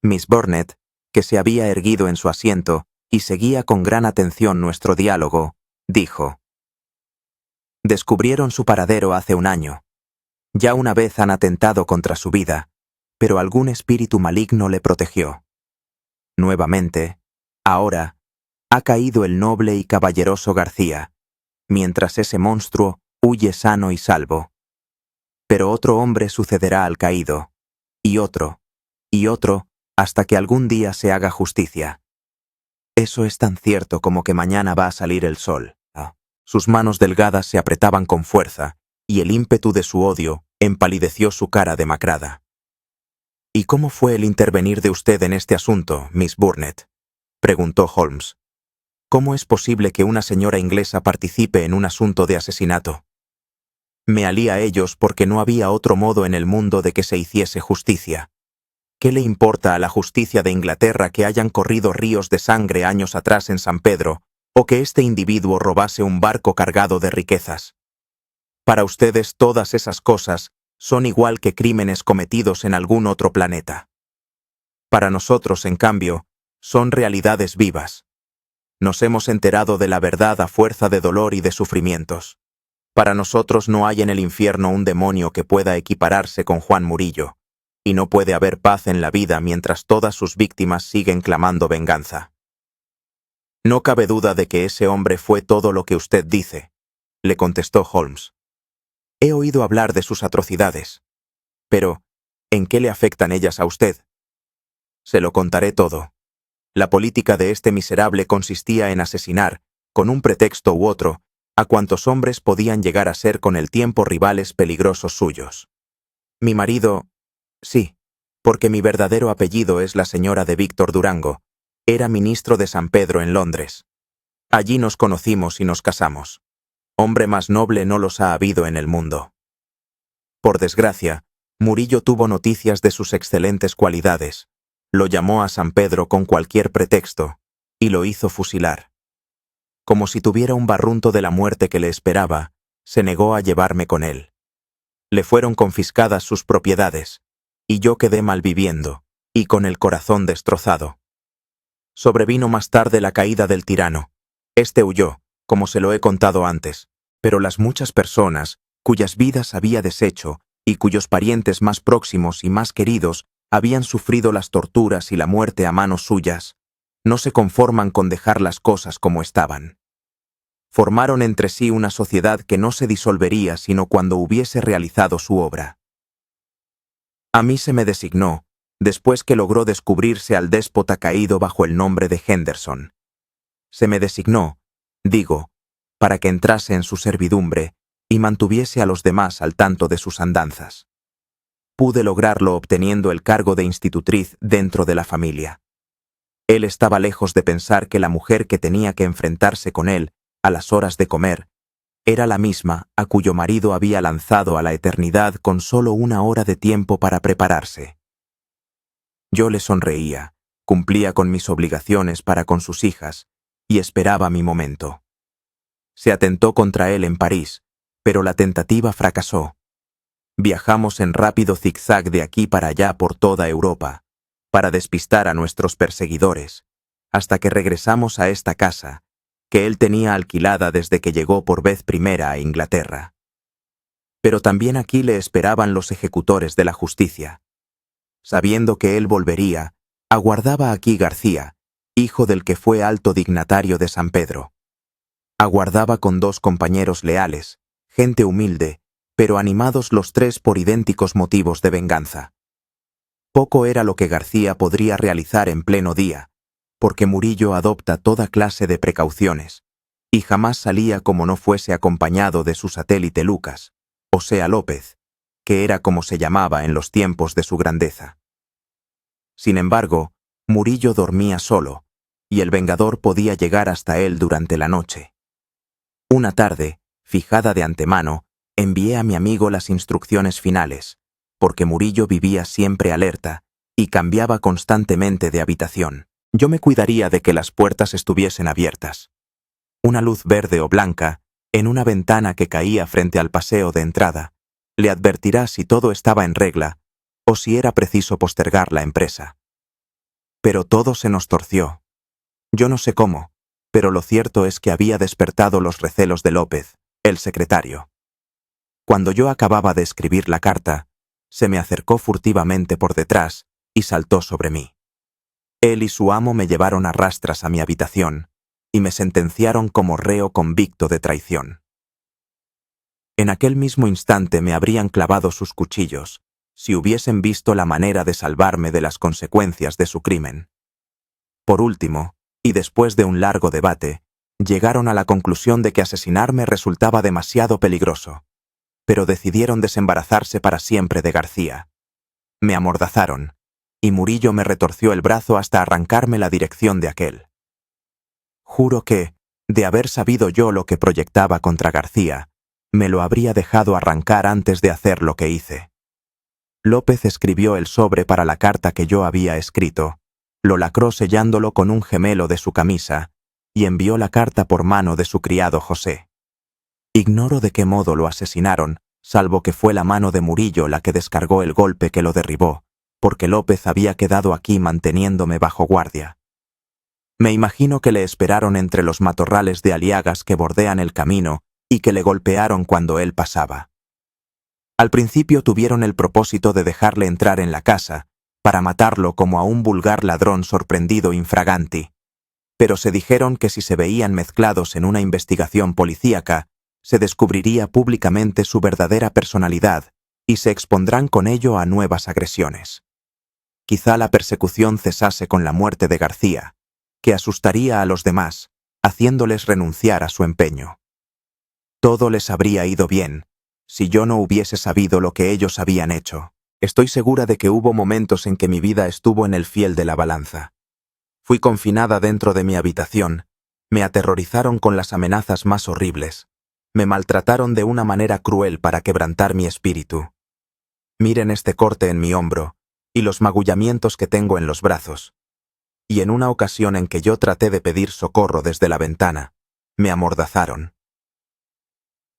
[SPEAKER 1] Miss Burnett, que se había erguido en su asiento y seguía con gran atención nuestro diálogo, dijo: Descubrieron su paradero hace un año. Ya una vez han atentado contra su vida, pero algún espíritu maligno le protegió. Nuevamente, ahora, ha caído el noble y caballeroso García, mientras ese monstruo huye sano y salvo. Pero otro hombre sucederá al caído, y otro, hasta que algún día se haga justicia. Eso es tan cierto como que mañana va a salir el sol. Sus manos delgadas se apretaban con fuerza, y el ímpetu de su odio empalideció su cara demacrada. ¿Y cómo fue el intervenir de usted en este asunto, Miss Burnett?, preguntó Holmes. ¿Cómo es posible que una señora inglesa participe en un asunto de asesinato? Me alí a ellos porque no había otro modo en el mundo de que se hiciese justicia. ¿Qué le importa a la justicia de Inglaterra que hayan corrido ríos de sangre años atrás en San Pedro, o que este individuo robase un barco cargado de riquezas? Para ustedes todas esas cosas son igual que crímenes cometidos en algún otro planeta. Para nosotros, en cambio, son realidades vivas. Nos hemos enterado de la verdad a fuerza de dolor y de sufrimientos. Para nosotros no hay en el infierno un demonio que pueda equipararse con Juan Murillo, y no puede haber paz en la vida mientras todas sus víctimas siguen clamando venganza. No cabe duda de que ese hombre fue todo lo que usted dice, le contestó Holmes. He oído hablar de sus atrocidades. Pero, ¿en qué le afectan ellas a usted? Se lo contaré todo. La política de este miserable consistía en asesinar, con un pretexto u otro, a cuantos hombres podían llegar a ser con el tiempo rivales peligrosos suyos. Mi marido, sí, porque mi verdadero apellido es la señora de Víctor Durango, era ministro de San Pedro en Londres. Allí nos conocimos y nos casamos. Hombre más noble no los ha habido en el mundo. Por desgracia, Murillo tuvo noticias de sus excelentes cualidades, lo llamó a San Pedro con cualquier pretexto y lo hizo fusilar. Como si tuviera un barrunto de la muerte que le esperaba, se negó a llevarme con él. Le fueron confiscadas sus propiedades, y yo quedé malviviendo y con el corazón destrozado. Sobrevino más tarde la caída del tirano. Este huyó, como se lo he contado antes, pero las muchas personas cuyas vidas había deshecho y cuyos parientes más próximos y más queridos habían sufrido las torturas y la muerte a manos suyas, no se conforman con dejar las cosas como estaban. Formaron entre sí una sociedad que no se disolvería sino cuando hubiese realizado su obra. A mí se me designó, después que logró descubrirse al déspota caído bajo el nombre de Henderson. Se me designó, digo, para que entrase en su servidumbre y mantuviese a los demás al tanto de sus andanzas. Pude lograrlo obteniendo el cargo de institutriz dentro de la familia. Él estaba lejos de pensar que la mujer que tenía que enfrentarse con él a las horas de comer era la misma a cuyo marido había lanzado a la eternidad con solo 1 hora de tiempo para prepararse. Yo le sonreía, cumplía con mis obligaciones para con sus hijas y esperaba mi momento. Se atentó contra él en París, Pero la tentativa fracasó. Viajamos en rápido zigzag de aquí para allá por toda Europa, para despistar a nuestros perseguidores, hasta que regresamos a esta casa, que él tenía alquilada desde que llegó por vez primera a Inglaterra. Pero también aquí le esperaban los ejecutores de la justicia. Sabiendo que él volvería, aguardaba aquí García, hijo del que fue alto dignatario de San Pedro. Aguardaba con 2 compañeros leales, gente humilde, pero animados los 3 por idénticos motivos de venganza. Poco era lo que García podría realizar en pleno día, porque Murillo adopta toda clase de precauciones, y jamás salía como no fuese acompañado de su satélite Lucas, o sea López, que era como se llamaba en los tiempos de su grandeza. Sin embargo, Murillo dormía solo, y el vengador podía llegar hasta él durante la noche. Una tarde, fijada de antemano, envié a mi amigo las instrucciones finales, porque Murillo vivía siempre alerta y cambiaba constantemente de habitación. Yo me cuidaría de que las puertas estuviesen abiertas. Una luz verde o blanca, en una ventana que caía frente al paseo de entrada, le advertirá si todo estaba en regla o si era preciso postergar la empresa. Pero todo se nos torció. Yo no sé cómo, pero lo cierto es que había despertado los recelos de López, el secretario. Cuando yo acababa de escribir la carta, se me acercó furtivamente por detrás y saltó sobre mí. Él y su amo me llevaron a rastras a mi habitación y me sentenciaron como reo convicto de traición. En aquel mismo instante me habrían clavado sus cuchillos, si hubiesen visto la manera de salvarme de las consecuencias de su crimen. Por último, y después de un largo debate, llegaron a la conclusión de que asesinarme resultaba demasiado peligroso, pero decidieron desembarazarse para siempre de García. Me amordazaron, y Murillo me retorció el brazo hasta arrancarme la dirección de aquel. Juro que, de haber sabido yo lo que proyectaba contra García, me lo habría dejado arrancar antes de hacer lo que hice. López escribió el sobre para la carta que yo había escrito, lo lacró sellándolo con un gemelo de su camisa, y envió la carta por mano de su criado José. Ignoro de qué modo lo asesinaron, salvo que fue la mano de Murillo la que descargó el golpe que lo derribó, porque López había quedado aquí manteniéndome bajo guardia. Me imagino que le esperaron entre los matorrales de aliagas que bordean el camino y que le golpearon cuando él pasaba. Al principio tuvieron el propósito de dejarle entrar en la casa, para matarlo como a un vulgar ladrón sorprendido infraganti, pero se dijeron que si se veían mezclados en una investigación policíaca, se descubriría públicamente su verdadera personalidad y se expondrán con ello a nuevas agresiones. Quizá la persecución cesase con la muerte de García, que asustaría a los demás, haciéndoles renunciar a su empeño. Todo les habría ido bien, si yo no hubiese sabido lo que ellos habían hecho. Estoy segura de que hubo momentos en que mi vida estuvo en el fiel de la balanza. Fui confinada dentro de mi habitación, me aterrorizaron con las amenazas más horribles, me maltrataron de una manera cruel para quebrantar mi espíritu. Miren este corte en mi hombro y los magullamientos que tengo en los brazos. Y en una ocasión en que yo traté de pedir socorro desde la ventana, me amordazaron.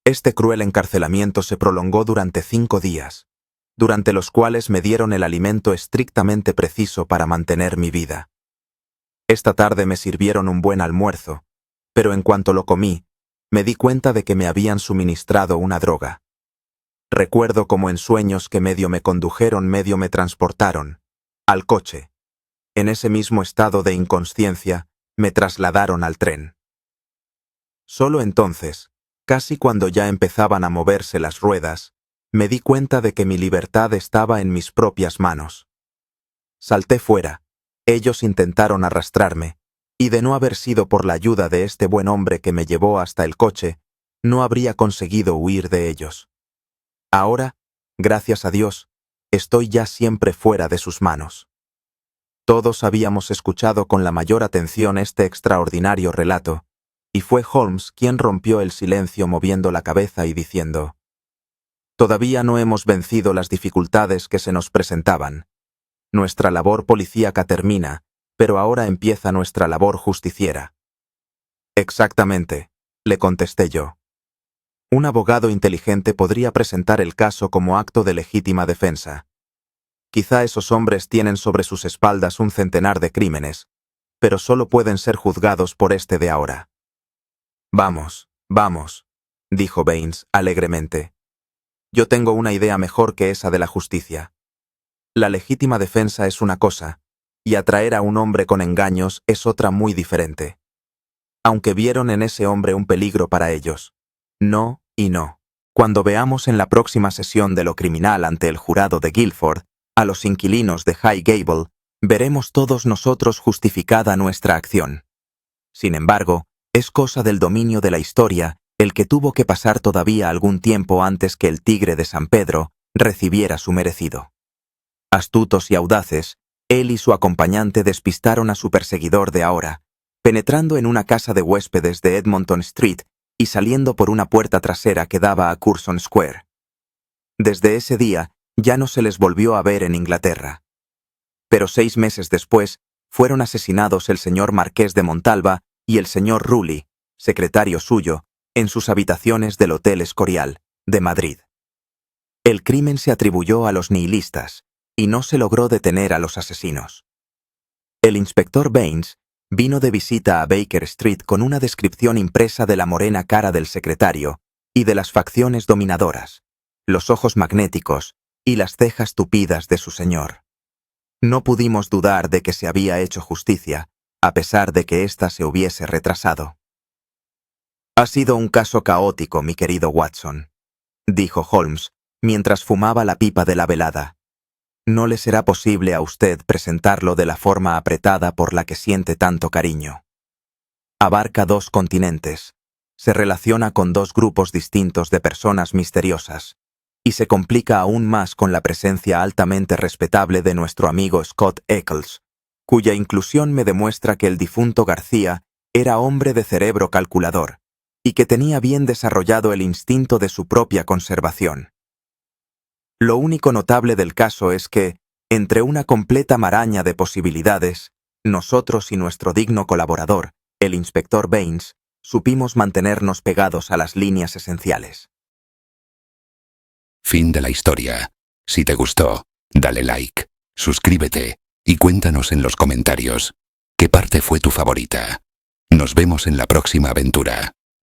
[SPEAKER 1] Este cruel encarcelamiento se prolongó durante 5 días, durante los cuales me dieron el alimento estrictamente preciso para mantener mi vida. Esta tarde me sirvieron un buen almuerzo, pero en cuanto lo comí, me di cuenta de que me habían suministrado una droga. Recuerdo como en sueños que medio me condujeron, medio me transportaron, al coche. En ese mismo estado de inconsciencia, me trasladaron al tren. Solo entonces, casi cuando ya empezaban a moverse las ruedas, me di cuenta de que mi libertad estaba en mis propias manos. Salté fuera, ellos intentaron arrastrarme, y de no haber sido por la ayuda de este buen hombre que me llevó hasta el coche, no habría conseguido huir de ellos. Ahora, gracias a Dios, estoy ya siempre fuera de sus manos. Todos habíamos escuchado con la mayor atención este extraordinario relato, y fue Holmes quien rompió el silencio moviendo la cabeza y diciendo: «Todavía no hemos vencido las dificultades que se nos presentaban. Nuestra labor policíaca termina, pero ahora empieza nuestra labor justiciera». «Exactamente», le contesté yo. Un abogado inteligente podría presentar el caso como acto de legítima defensa. Quizá esos hombres tienen sobre sus espaldas un centenar de crímenes, pero solo pueden ser juzgados por este de ahora. Vamos, vamos, dijo Baines alegremente. Yo tengo una idea mejor que esa de la justicia. La legítima defensa es una cosa, y atraer a un hombre con engaños es otra muy diferente. Aunque vieron en ese hombre un peligro para ellos. No y no. Cuando veamos en la próxima sesión de lo criminal ante el jurado de Guilford, a los inquilinos de High Gable, veremos todos nosotros justificada nuestra acción. Sin embargo, es cosa del dominio de la historia el que tuvo que pasar todavía algún tiempo antes que el tigre de San Pedro recibiera su merecido. Astutos y audaces, él y su acompañante despistaron a su perseguidor de ahora, penetrando en una casa de huéspedes de Edmonton Street y saliendo por una puerta trasera que daba a Curzon Square. Desde ese día ya no se les volvió a ver en Inglaterra. Pero 6 meses después fueron asesinados el señor Marqués de Montalva y el señor Rulli, secretario suyo, en sus habitaciones del Hotel Escorial, de Madrid. El crimen se atribuyó a los nihilistas y no se logró detener a los asesinos. El inspector Baines vino de visita a Baker Street con una descripción impresa de la morena cara del secretario y de las facciones dominadoras, los ojos magnéticos y las cejas tupidas de su señor. No pudimos dudar de que se había hecho justicia, a pesar de que ésta se hubiese retrasado. «Ha sido un caso caótico, mi querido Watson», dijo Holmes, mientras fumaba la pipa de la velada. «No le será posible a usted presentarlo de la forma apretada por la que siente tanto cariño. Abarca 2 continentes, se relaciona con 2 grupos distintos de personas misteriosas, y se complica aún más con la presencia altamente respetable de nuestro amigo Scott Eccles, cuya inclusión me demuestra que el difunto García era hombre de cerebro calculador y que tenía bien desarrollado el instinto de su propia conservación. Lo único notable del caso es que, entre una completa maraña de posibilidades, nosotros y nuestro digno colaborador, el inspector Baines, supimos mantenernos pegados a las líneas esenciales.
[SPEAKER 2] Fin de la historia. Si te gustó, dale like, suscríbete y cuéntanos en los comentarios qué parte fue tu favorita. Nos vemos en la próxima aventura.